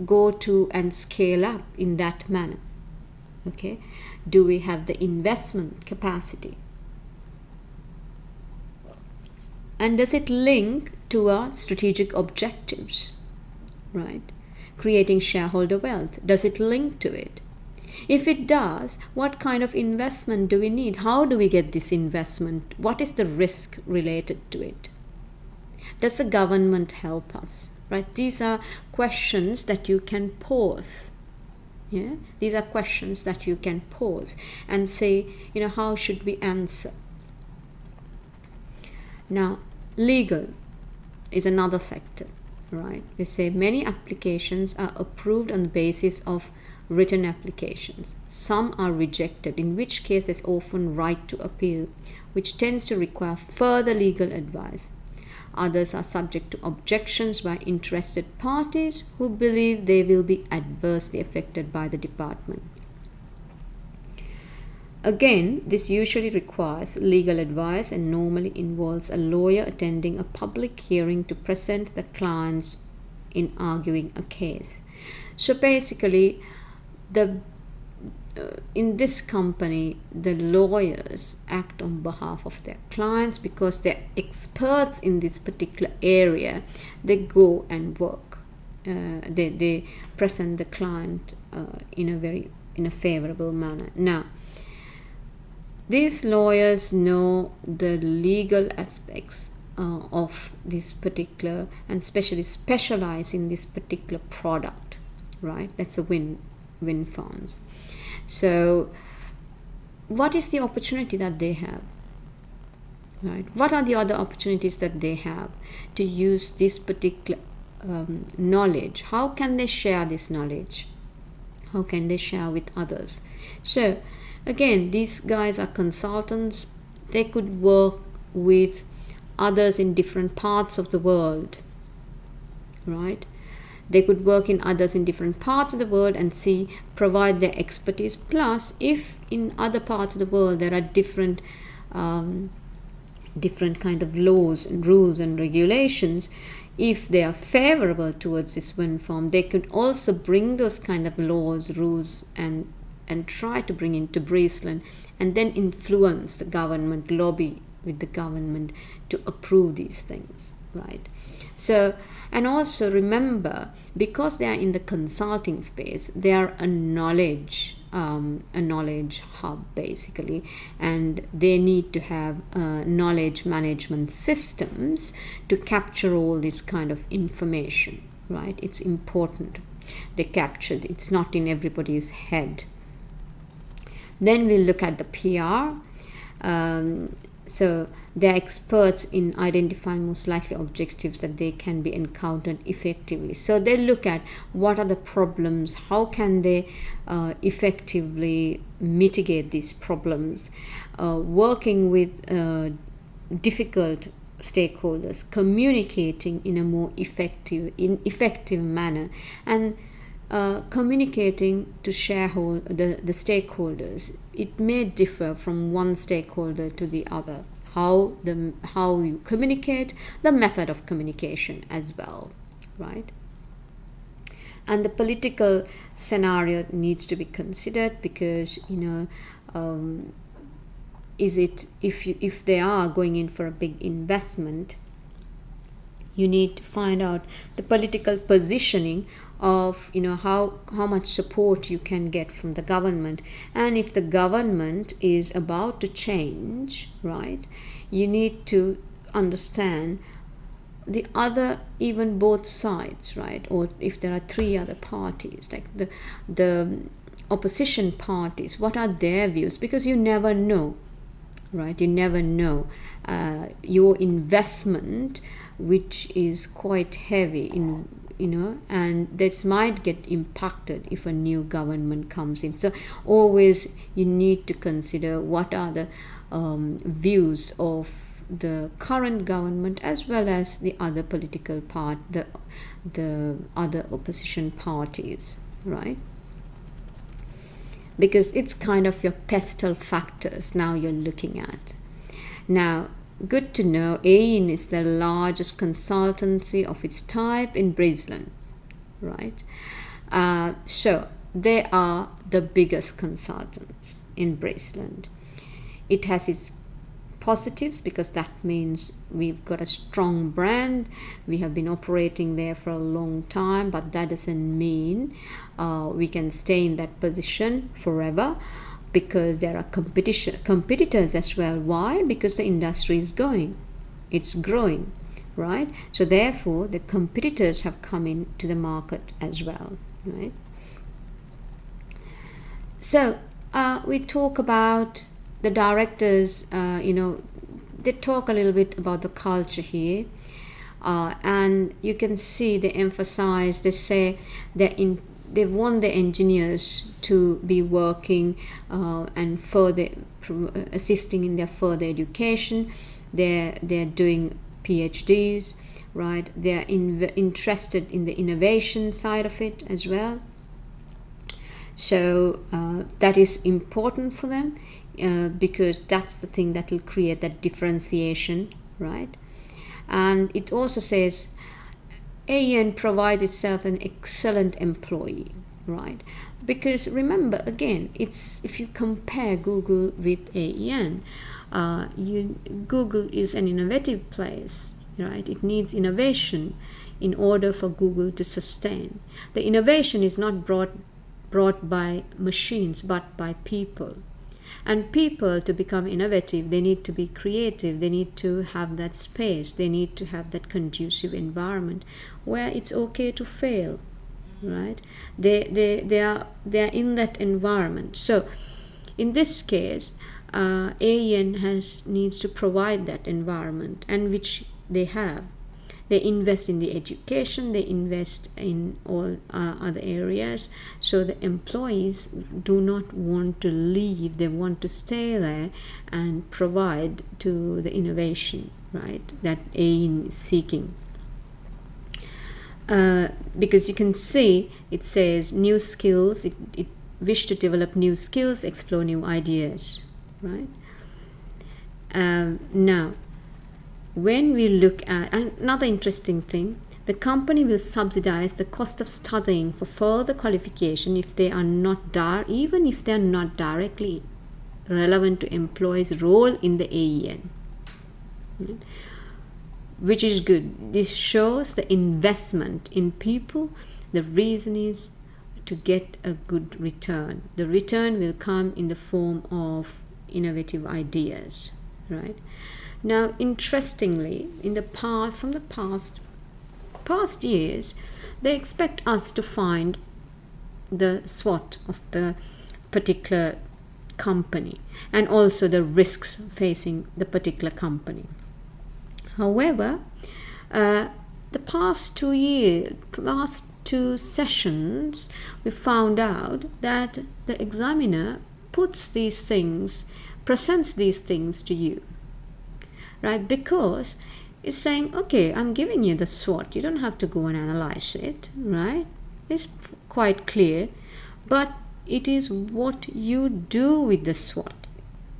go to and scale up in that manner? Okay, do we have the investment capacity? And does it link to our strategic objectives, right? Creating shareholder wealth, does it link to it? If it does, what kind of investment do we need? How do we get this investment? What is the risk related to it? Does the government help us? Right? These are questions that you can pose. Yeah? These are questions that you can pose and say, how should we answer? Now, legal is another sector, right? We say many applications are approved on the basis of written applications. Some are rejected, in which case there's often right to appeal, which tends to require further legal advice. Others are subject to objections by interested parties who believe they will be adversely affected by the department. Again, this usually requires legal advice and normally involves a lawyer attending a public hearing to present the clients in arguing a case. So basically, in this company, the lawyers act on behalf of their clients because they're experts in this particular area. They go and work. They present the client in a favorable manner. Now, these lawyers know the legal aspects of this particular, and especially specialize in this particular product, right? That's a win farms. So what is the opportunity that they have, right? What are the other opportunities that they have to use this particular knowledge? How can they share this knowledge? How can they share with others? So again, these guys are consultants. They could work with others in different parts of the world, right? They could work in others in different parts of the world and provide their expertise. Plus, if in other parts of the world there are different kind of laws and rules and regulations, if they are favorable towards this wind farm, they could also bring those kind of laws, rules, and try to bring into Brisbane, and then influence the government, lobby with the government to approve these things, right? So, and also remember, because they are in the consulting space, they are a knowledge hub basically, and they need to have knowledge management systems to capture all this kind of information, right? It's important they capture it. It's not in everybody's head. Then we'll look at the PR. So they're experts in identifying most likely objectives that they can be encountered effectively. So they look at what are the problems, how can they effectively mitigate these problems, working with difficult stakeholders, communicating in a more effective manner, and communicating to the stakeholders. It may differ from one stakeholder to the other. How you communicate, the method of communication as well, right? And the political scenario needs to be considered, because is it if they are going in for a big investment, you need to find out the political positioning of how much support you can get from the government. And if the government is about to change, right, you need to understand the other, even both sides, right? Or if there are three other parties, like the opposition parties, what are their views? Because you never know, right? You never know. Your investment, which is quite heavy in and this might get impacted if a new government comes in. So always you need to consider what are the views of the current government as well as the other political the other opposition parties, right? because it's kind of your pestle factors now you're looking at. Now, good to know, AEN is the largest consultancy of its type in Brisbane, right? So they are the biggest consultants in Brisbane. It has its positives because that means we've got a strong brand. We have been operating there for a long time, but that doesn't mean we can stay in that position forever, because there are competitors as well. Why? Because the industry is it's growing, right? So therefore the competitors have come into the market as well, right? So we talk about the directors, they talk a little bit about the culture here, and you can see they emphasize, they say they want the engineers to be working and further assisting in their further education. They're doing PhDs, right? They're interested in the innovation side of it as well. So that is important for them, because that's the thing that will create that differentiation, right? And it also says AEN provides itself an excellent employee, right? Because remember, again, it's, if you compare Google with AEN, Google is an innovative place, right? It needs innovation in order for Google to sustain. The innovation is not brought by machines but by people. And people, to become innovative, they need to be creative, they need to have that space, they need to have that conducive environment where it's okay to fail, right? They are in that environment. So in this case, AEN needs to provide that environment, and which they have. They invest in the education, they invest in all other areas, so the employees do not want to leave, they want to stay there and provide to the innovation, right, that AEN is seeking. Because you can see it says new skills, it wish to develop new skills, explore new ideas, right? Now, when we look at another interesting thing, the company will subsidize the cost of studying for further qualification if they are not even if they are not directly relevant to employees' role in the AEN, right? Which is good. This shows the investment in people. The reason is to get a good return. The return will come in the form of innovative ideas, right? Now, interestingly, from the past years, they expect us to find the SWOT of the particular company and also the risks facing the particular company. However, the past 2 sessions, we found out that the examiner presents these things to you, right? Because it's saying, okay, I'm giving you the SWOT, you don't have to go and analyze it, right? It's quite clear, but it is what you do with the SWOT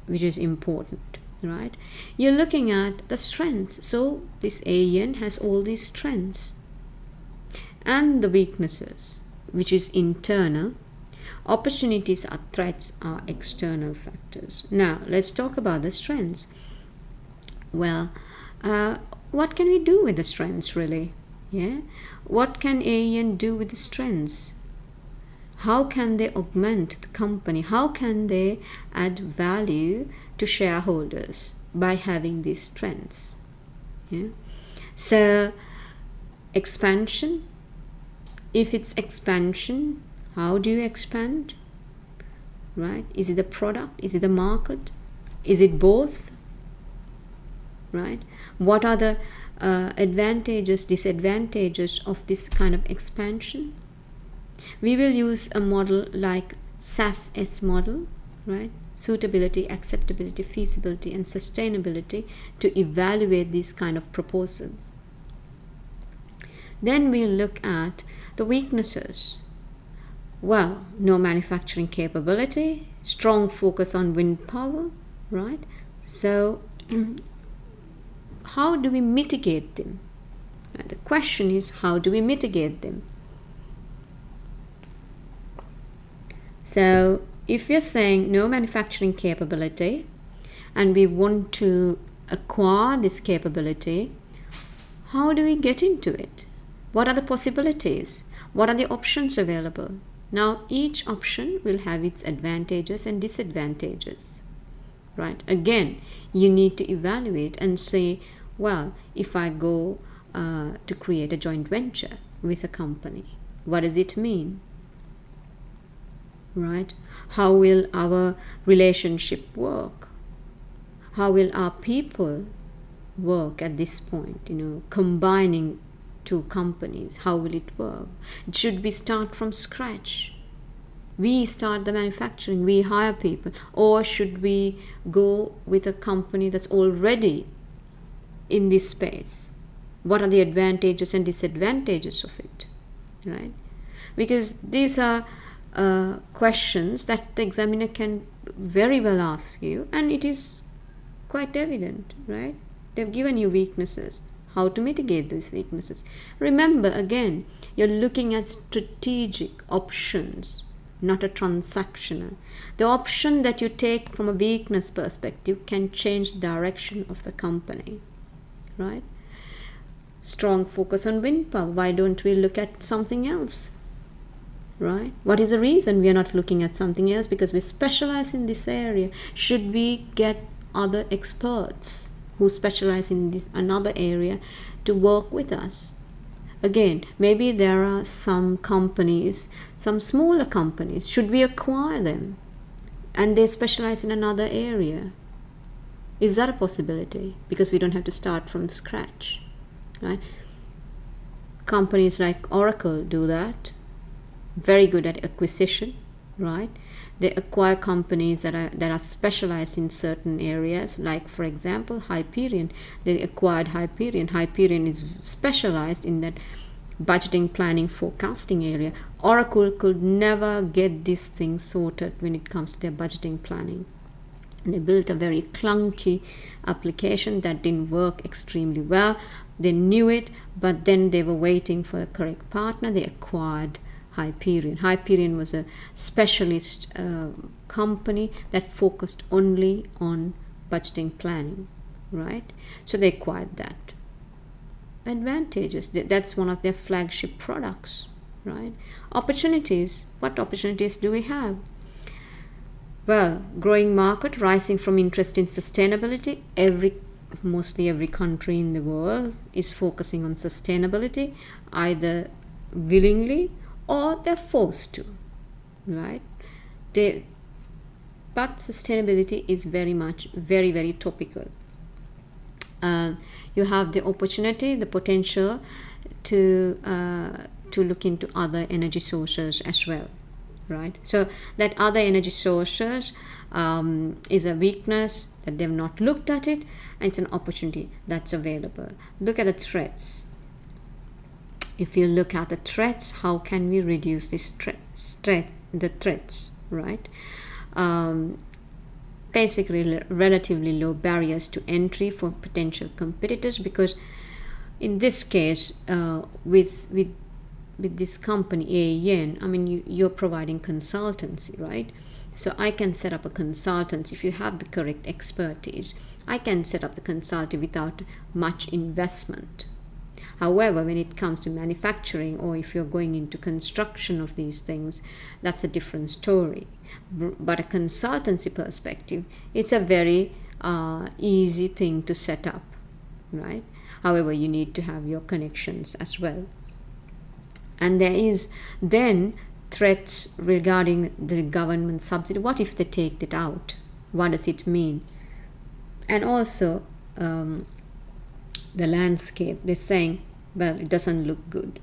which is important, right? You're looking at the strengths. So this AEN has all these strengths, and the weaknesses, which is internal. Opportunities or threats are external factors. Now let's talk about the strengths. Well, what can we do with the strengths, really? Yeah, what can AEN do with the strengths? How can they augment the company? How can they add value to shareholders by having these strengths? Yeah. So expansion. If it's expansion, how do you expand? Right? Is it the product? Is it the market? Is it both? Right? What are the advantages, disadvantages of this kind of expansion? We will use a model like SAFS model, right? Suitability, acceptability, feasibility, and sustainability to evaluate these kind of proposals. Then we'll look at the weaknesses. Well, no manufacturing capability, strong focus on wind power, right? So, how do we mitigate them? The question is, how do we mitigate them? So, if you're saying no manufacturing capability and we want to acquire this capability, how do we get into it? What are the possibilities? What are the options available? Now, each option will have its advantages and disadvantages, right? Again, you need to evaluate and say, well, if I go to create a joint venture with a company, what does it mean? Right? How will our relationship work? How will our people work at this point? Combining two companies, how will it work? Should we start from scratch? We start the manufacturing, we hire people, or should we go with a company that's already in this space? What are the advantages and disadvantages of it? Right? Because these are questions that the examiner can very well ask you, and it is quite evident, right? They've given you weaknesses, how to mitigate these weaknesses. Remember, again, you're looking at strategic options, not a transactional. The option that you take from a weakness perspective can change the direction of the company, right? Strong focus on wind power. Why don't we look at something else? Right? What is the reason we are not looking at something else? Because we specialize in this area. Should we get other experts who specialize in this another area to work with us? Again, maybe there are some companies, some smaller companies. Should we acquire them? And they specialize in another area. Is that a possibility? Because we don't have to start from scratch, right? Companies like Oracle do that. Very good at acquisition, right? They acquire companies that are specialized in certain areas, like, for example, Hyperion. They acquired Hyperion. Hyperion is specialized in that budgeting, planning, forecasting area. Oracle could never get these things sorted when it comes to their budgeting planning. And they built a very clunky application that didn't work extremely well. They knew it, but then they were waiting for a correct partner. They acquired Hyperion. Hyperion was a specialist company that focused only on budgeting planning, right? So they acquired that. Advantages, that's one of their flagship products, right? Opportunities, what opportunities do we have? Well, growing market, rising from interest in sustainability. Mostly every country in the world is focusing on sustainability, either willingly or they're forced to, right? But sustainability is very, very topical. You have the opportunity, the potential to look into other energy sources as well, right? So that other energy sources is a weakness that they've not looked at it, and it's an opportunity that's available. Look at the threats. If you look at the threats, how can we reduce the threats, right? Basically, relatively low barriers to entry for potential competitors, because in this case, with this company AEN, I mean, you're providing consultancy, right? So I can set up a consultancy. If you have the correct expertise, I can set up the consultancy without much investment. However, when it comes to manufacturing, or if you're going into construction of these things, that's a different story. But a consultancy perspective, it's a very easy thing to set up, right? However, you need to have your connections as well. And there is then threats regarding the government subsidy. What if they take it out? What does it mean? And also the landscape. They're saying, well, it doesn't look good.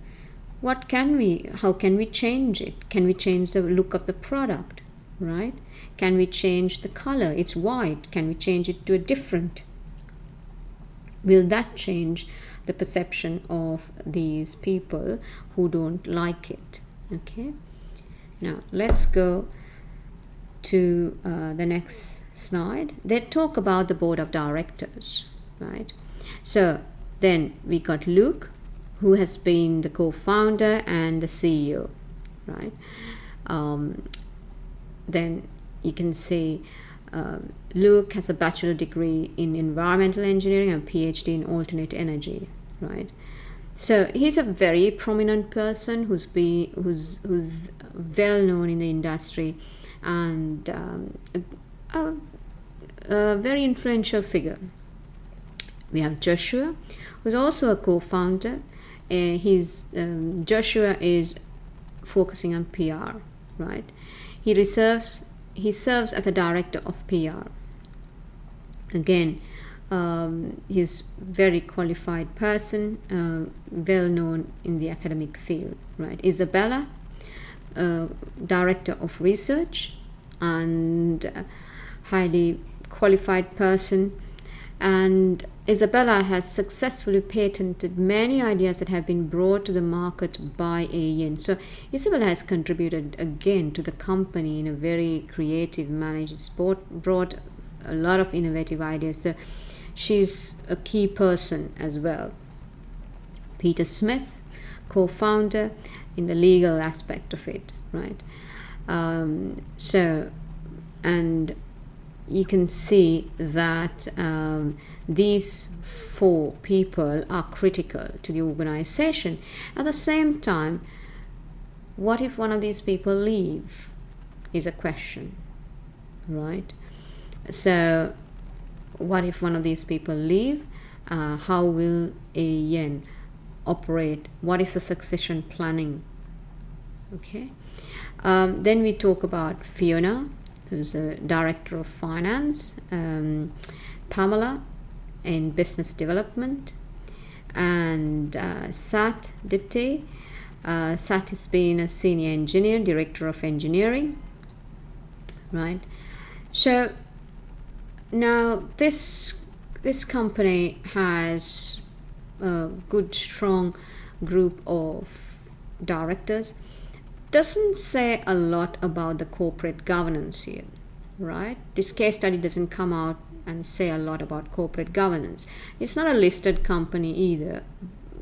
How can we change it? Can we change the look of the product, right? Can we change the color? It's white. Can we change it to a different? Will that change the perception of these people who don't like it? Okay. Now let's go to the next slide. They talk about the board of directors, right? So then we got Luke, who has been the co-founder and the CEO, right? Then you can see Luke has a bachelor degree in environmental engineering and PhD in alternate energy, right? So he's a very prominent person who's well known in the industry, and a very influential figure. We have Joshua, who's also a co-founder. Joshua is focusing on PR, right? He serves as a director of PR. Again, he's very qualified person, well known in the academic field, right? Isabella, director of research and highly qualified person, and Isabella has successfully patented many ideas that have been brought to the market by AEN. So Isabella has contributed again to the company in a very creative manner. She's brought a lot of innovative ideas. So she's a key person as well. Peter Smith, co-founder in the legal aspect of it, right? And you can see that these 4 people are critical to the organization. At the same time, what if one of these people leave is a question, right? So what if one of these people leave? How will AEN operate? What is the succession planning? Okay. Then we talk about Fiona, who's a director of finance, Pamela in business development, and Sat Dipte. Sat has been a senior engineer, director of engineering, right? So now this company has a good, strong group of directors. Doesn't say a lot about the corporate governance here, right? This case study doesn't come out and say a lot about corporate governance. It's not a listed company either.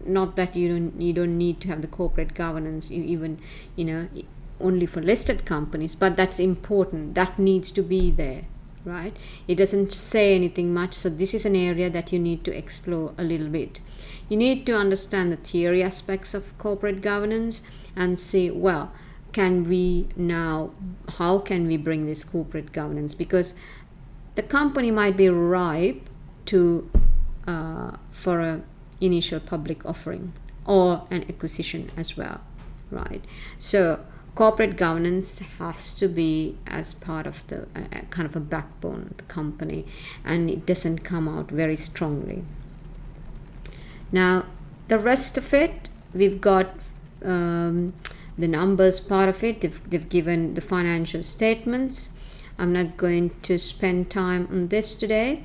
Not that you don't need to have the corporate governance, only for listed companies, but that's important. That needs to be there, right? It doesn't say anything much, so this is an area that you need to explore a little bit. You need to understand the theory aspects of corporate governance and see, well, how can we bring this corporate governance? Because the company might be ripe for a initial public offering or an acquisition as well, right? So corporate governance has to be as part of the kind of a backbone of the company, and it doesn't come out very strongly. Now the rest of it, we've got the numbers part of it. They've given the financial statements. I'm not going to spend time on this today.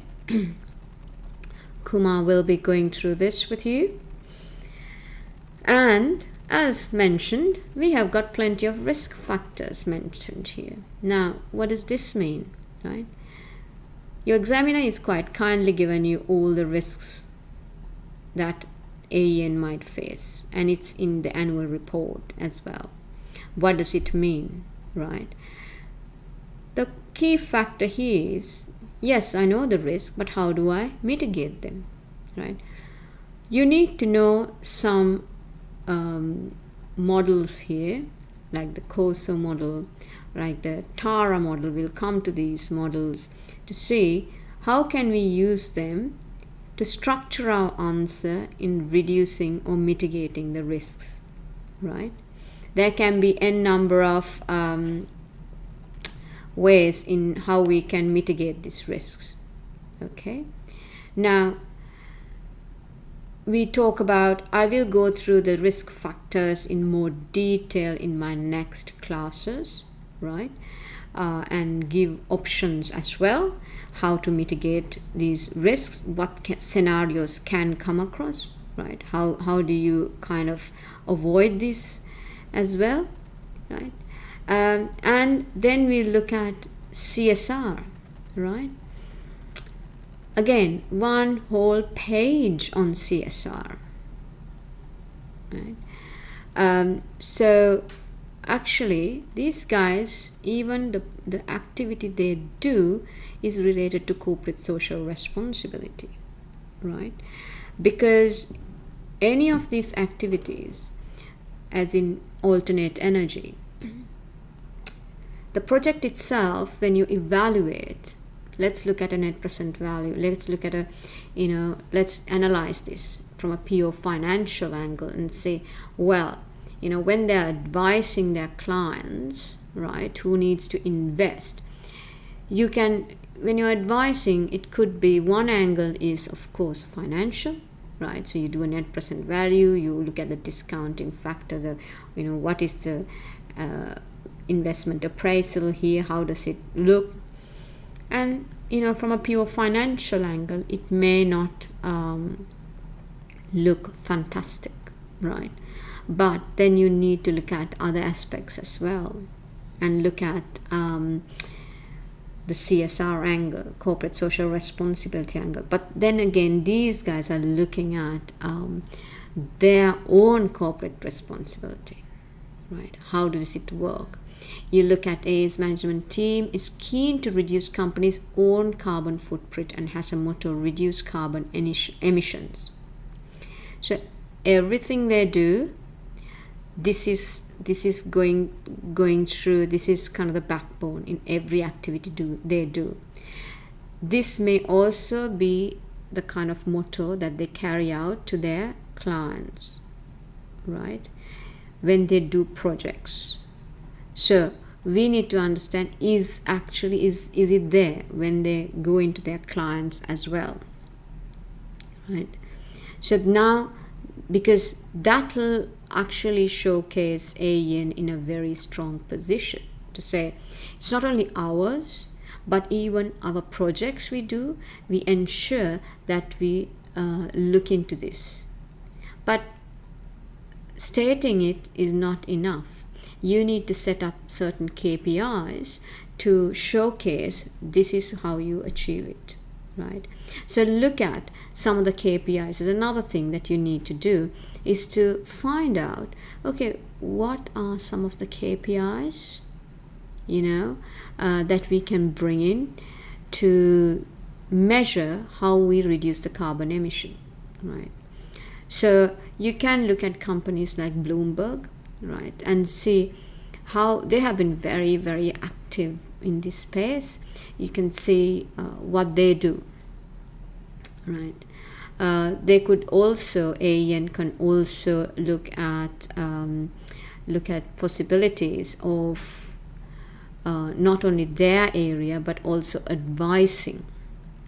Kumar will be going through this with you. And as mentioned, we have got plenty of risk factors mentioned here. Now, what does this mean, right? Your examiner is quite kindly given you all the risks that AEN might face, and it's in the annual report as well. What does it mean, right? The key factor here is, yes, I know the risk, but how do I mitigate them, right? You need to know some models here, like the COSO model, like the TARA model. We'll come to these models to see how can we use them to structure our answer in reducing or mitigating the risks, right? There can be n number of ways in how we can mitigate these risks. Okay, now we talk about, I will go through the risk factors in more detail in my next classes, right? And give options as well, how to mitigate these risks, what scenarios can come across, right? How do you kind of avoid this as well, right? And then we look at CSR, right? Again, one whole page on CSR, right? So actually these guys, even the activity they do is related to corporate social responsibility, right? Because any of these activities, as in alternate energy, the project itself, when you evaluate, let's look at a net present value, let's look at let's analyze this from a pure financial angle and say, well, when they're advising their clients, right, who needs to invest, when you're advising, it could be, one angle is of course financial, right? So you do a net present value, you look at the discounting factor, what is the investment appraisal here, how does it look? And from a pure financial angle, it may not look fantastic, right? But then you need to look at other aspects as well, and look at the CSR angle, corporate social responsibility angle. But then again, these guys are looking at their own corporate responsibility, right? How does it work? You look at AA's management team is keen to reduce company's own carbon footprint and has a motto, reduce carbon emissions. So everything they do, this is going through, this is kind of the backbone in every activity they do. This may also be the kind of motto that they carry out to their clients, right, when they do projects. So we need to understand, is it there when they go into their clients as well, right? So now, because that will actually showcase AEN in a very strong position to say, it's not only ours, but even our projects we do, we ensure that we look into this. But stating it is not enough. You need to set up certain KPIs to showcase this is how you achieve it, right? So look at some of the KPIs. Is another thing that you need to do is to find out, okay, what are some of the KPIs, that we can bring in to measure how we reduce the carbon emission, right? So you can look at companies like Bloomberg, right, and see how they have been very, very active in this space. You can see what they do, right? They could also, AEN can also look at possibilities of not only their area, but also advising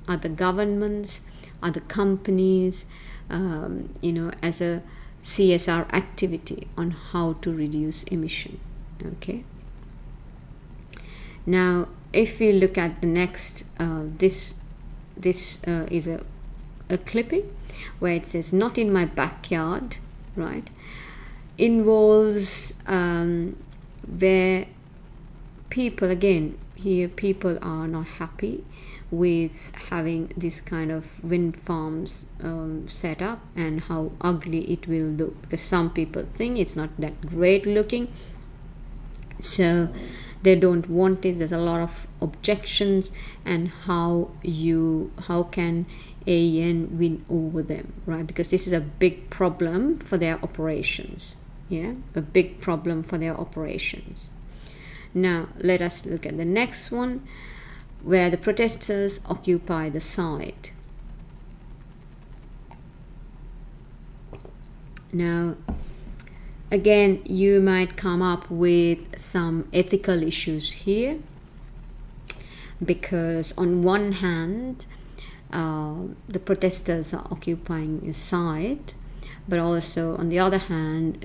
other governments, other companies, as a CSR activity on how to reduce emission. Okay. Now, if we look at the next, this is a clipping where it says, "Not in my backyard," right? Involves where people, again, here people are not happy with having this kind of wind farms set up and how ugly it will look, because some people think it's not that great looking, so they don't want this. There's a lot of objections, and how can AEN win over them, right? Because this is a big problem for their operations. A big problem for their operations. Now let us look at the next one, where the protesters occupy the site. Now, again, you might come up with some ethical issues here, because on one hand, the protesters are occupying a site, but also on the other hand,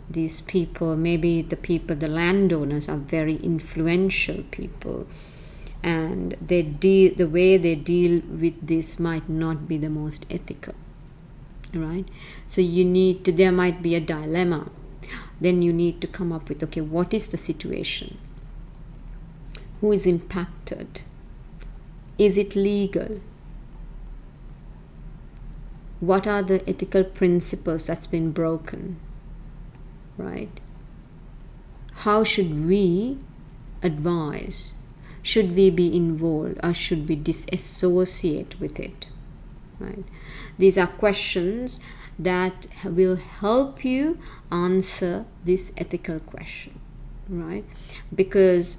these people, maybe the landowners are very influential people, and the way they deal with this might not be the most ethical, right? So there might be a dilemma. Then you need to come up with, okay, what is the situation? Who is impacted? Is it legal? What are the ethical principles that's been broken, right? How should we advise? Should we be involved or should we disassociate with it, right? These are questions that will help you answer this ethical question, right? Because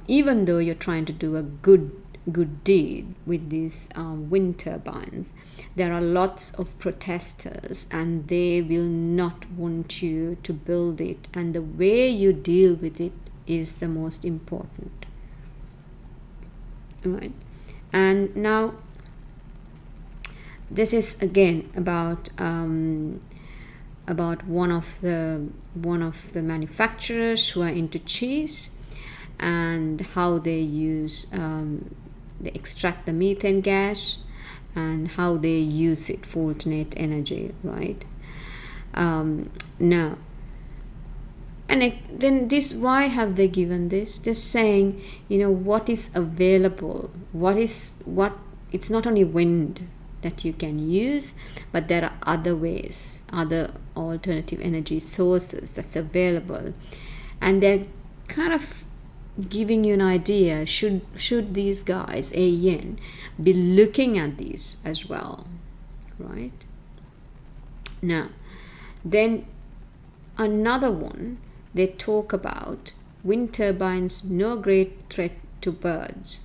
even though you're trying to do a good deed with these wind turbines, there are lots of protesters and they will not want you to build it, and the way you deal with it is the most important, right? And now this is again about one of the manufacturers who are into cheese, and how they use they extract the methane gas and how they use it for alternate energy, right? Now, and then this, why have they given this? They're saying, what is available, it's not only wind that you can use, but there are other ways, other alternative energy sources that's available, and they're kind of giving you an idea, should these guys, AEN, be looking at these as well, right? Now, then another one, they talk about wind turbines, no great threat to birds,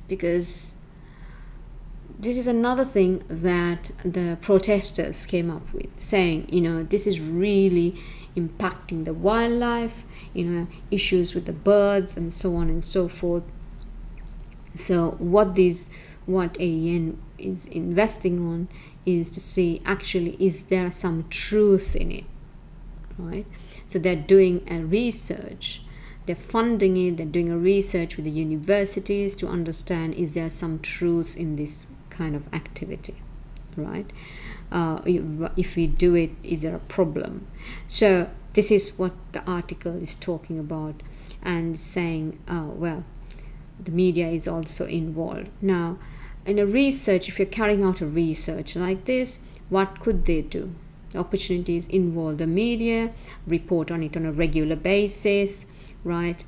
because this is another thing that the protesters came up with, saying, this is really impacting the wildlife, issues with the birds and so on and so forth. So what AEN is investing on is to see, actually, is there some truth in it, right? So they're doing a research, they're funding it, they're doing a research with the universities to understand, is there some truth in this kind of activity, right? If we do it, is there a problem? So this is what the article is talking about, and saying, well, the media is also involved. Now, in a research, if you're carrying out a research like this, what could they do? The opportunities involve the media, report on it on a regular basis, right?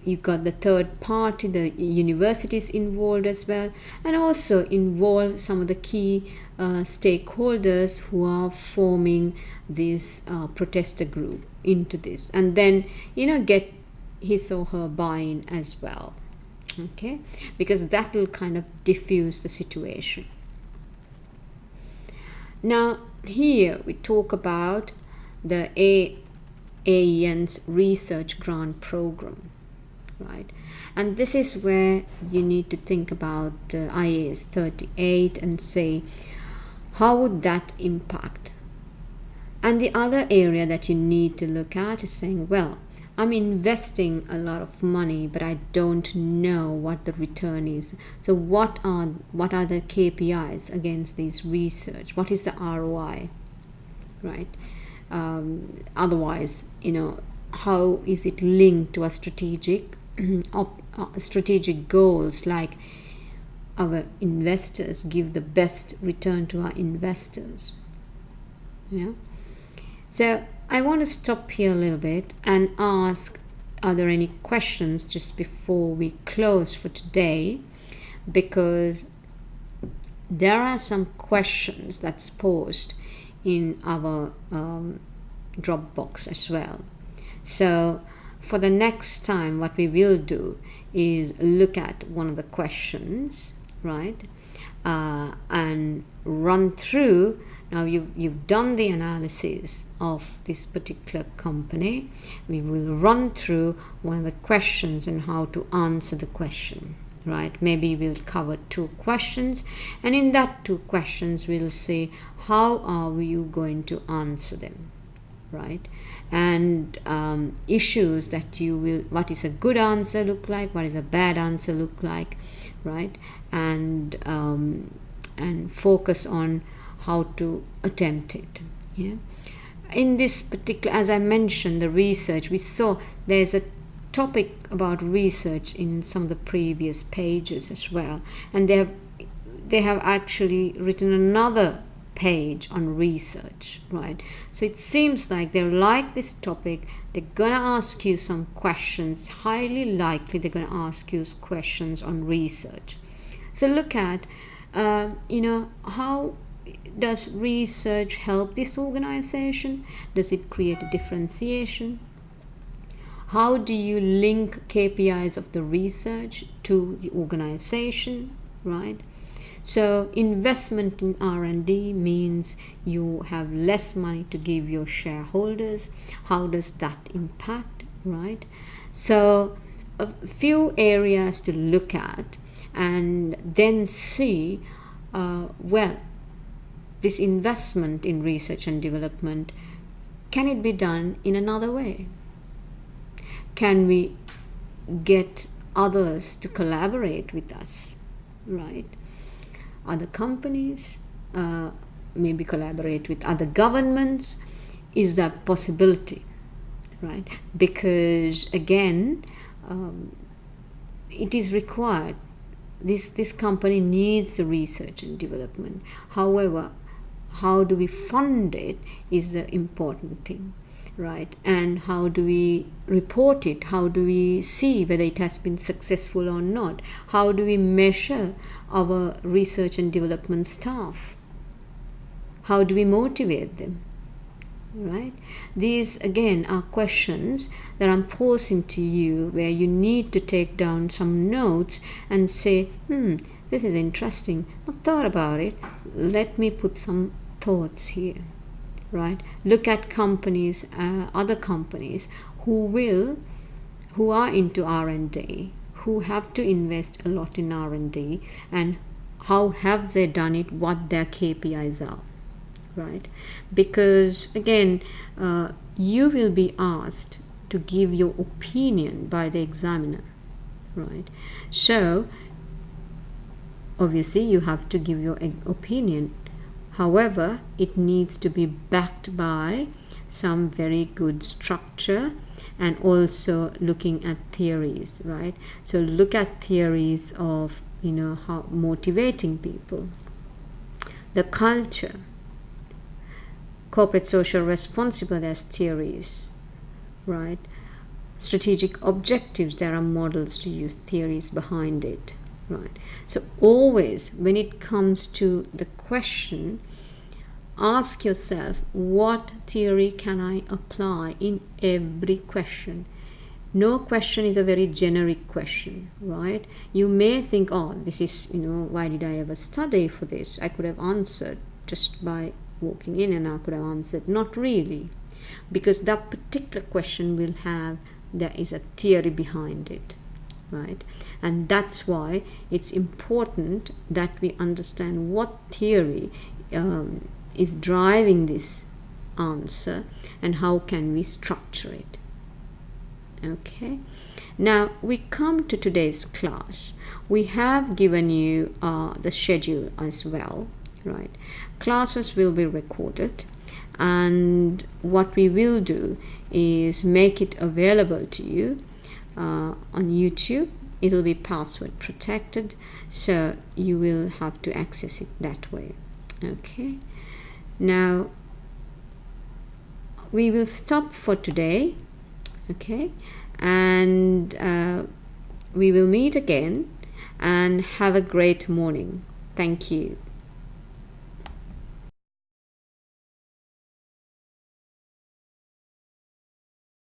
You got the third party, the universities involved as well, and also involve some of the key stakeholders who are forming this protester group into this, and then get his or her buy-in as well, okay? Because that will kind of diffuse the situation. Now here we talk about the AEN's research grant program, right? And this is where you need to think about the IAS 38 and say, how would that impact? And the other area that you need to look at is saying, well, I'm investing a lot of money, but I don't know what the return is. So what are the KPIs against this research? What is the ROI, right? Otherwise, how is it linked to a strategic goals, like our investors give the best return to our investors? Yeah. So I want to stop here a little bit and ask, are there any questions just before we close for today? Because there are some questions that's posed in our Dropbox as well. So for the next time, what we will do is look at one of the questions, right? And run through. Now you've done the analysis of this particular company. We will run through one of the questions and how to answer the question, right? Maybe we'll cover 2 questions, and in that 2 questions we'll say, how are you going to answer them, right? And issues that you will, what is a good answer look like, what is a bad answer look like, right? And focus on how to attempt it, yeah. in this particular, as I mentioned, the research, we saw there's a topic about research in some of the previous pages as well, and they have actually written another page on research, right? So it seems like they like this topic. They're gonna ask you some questions. Highly likely they're gonna ask you questions on research. So look at how does research help this organization? Does it create a differentiation? How do you link KPIs of the research to the organization, right? So investment in R&D means you have less money to give your shareholders. How does that impact, right? So a few areas to look at, and then see, this investment in research and development, can it be done in another way? Can we get others to collaborate with us, right? Other companies, maybe collaborate with other governments. Is that possibility, right? Because again, it is required. This company needs research and development. However, how do we fund it is the important thing, right? And how do we report it? How do we see whether it has been successful or not? How do we measure our research and development staff? How do we motivate them, right? These again are questions that I'm posing to you, where you need to take down some notes and say, this is interesting, not thought about it, let me put some thoughts here, right? Look at companies, other companies who are into R&D, who have to invest a lot in R&D, and how have they done it, what their KPIs are, right? Because again, you will be asked to give your opinion by the examiner, right? So obviously you have to give your opinion. However, it needs to be backed by some very good structure, and also looking at theories, right? So look at theories of, how motivating people, the culture, corporate social responsibility as theories, right? Strategic objectives, there are models to use, theories behind it, right? So always when it comes to the question, ask yourself, what theory can I apply in every question? No question is a very generic question, right? You may think, this is, why did I ever study for this? I could have answered just by walking in, and I could have answered. Not really, because that particular question there is a theory behind it, right? And that's why it's important that we understand what theory is driving this answer, and how can we structure it. Okay, now we come to today's class. We have given you the schedule as well, right? Classes will be recorded, and what we will do is make it available to you on YouTube. It will be password protected, so you will have to access it that way. Okay, now we will stop for today, okay, and we will meet again, and have a great morning. Thank you.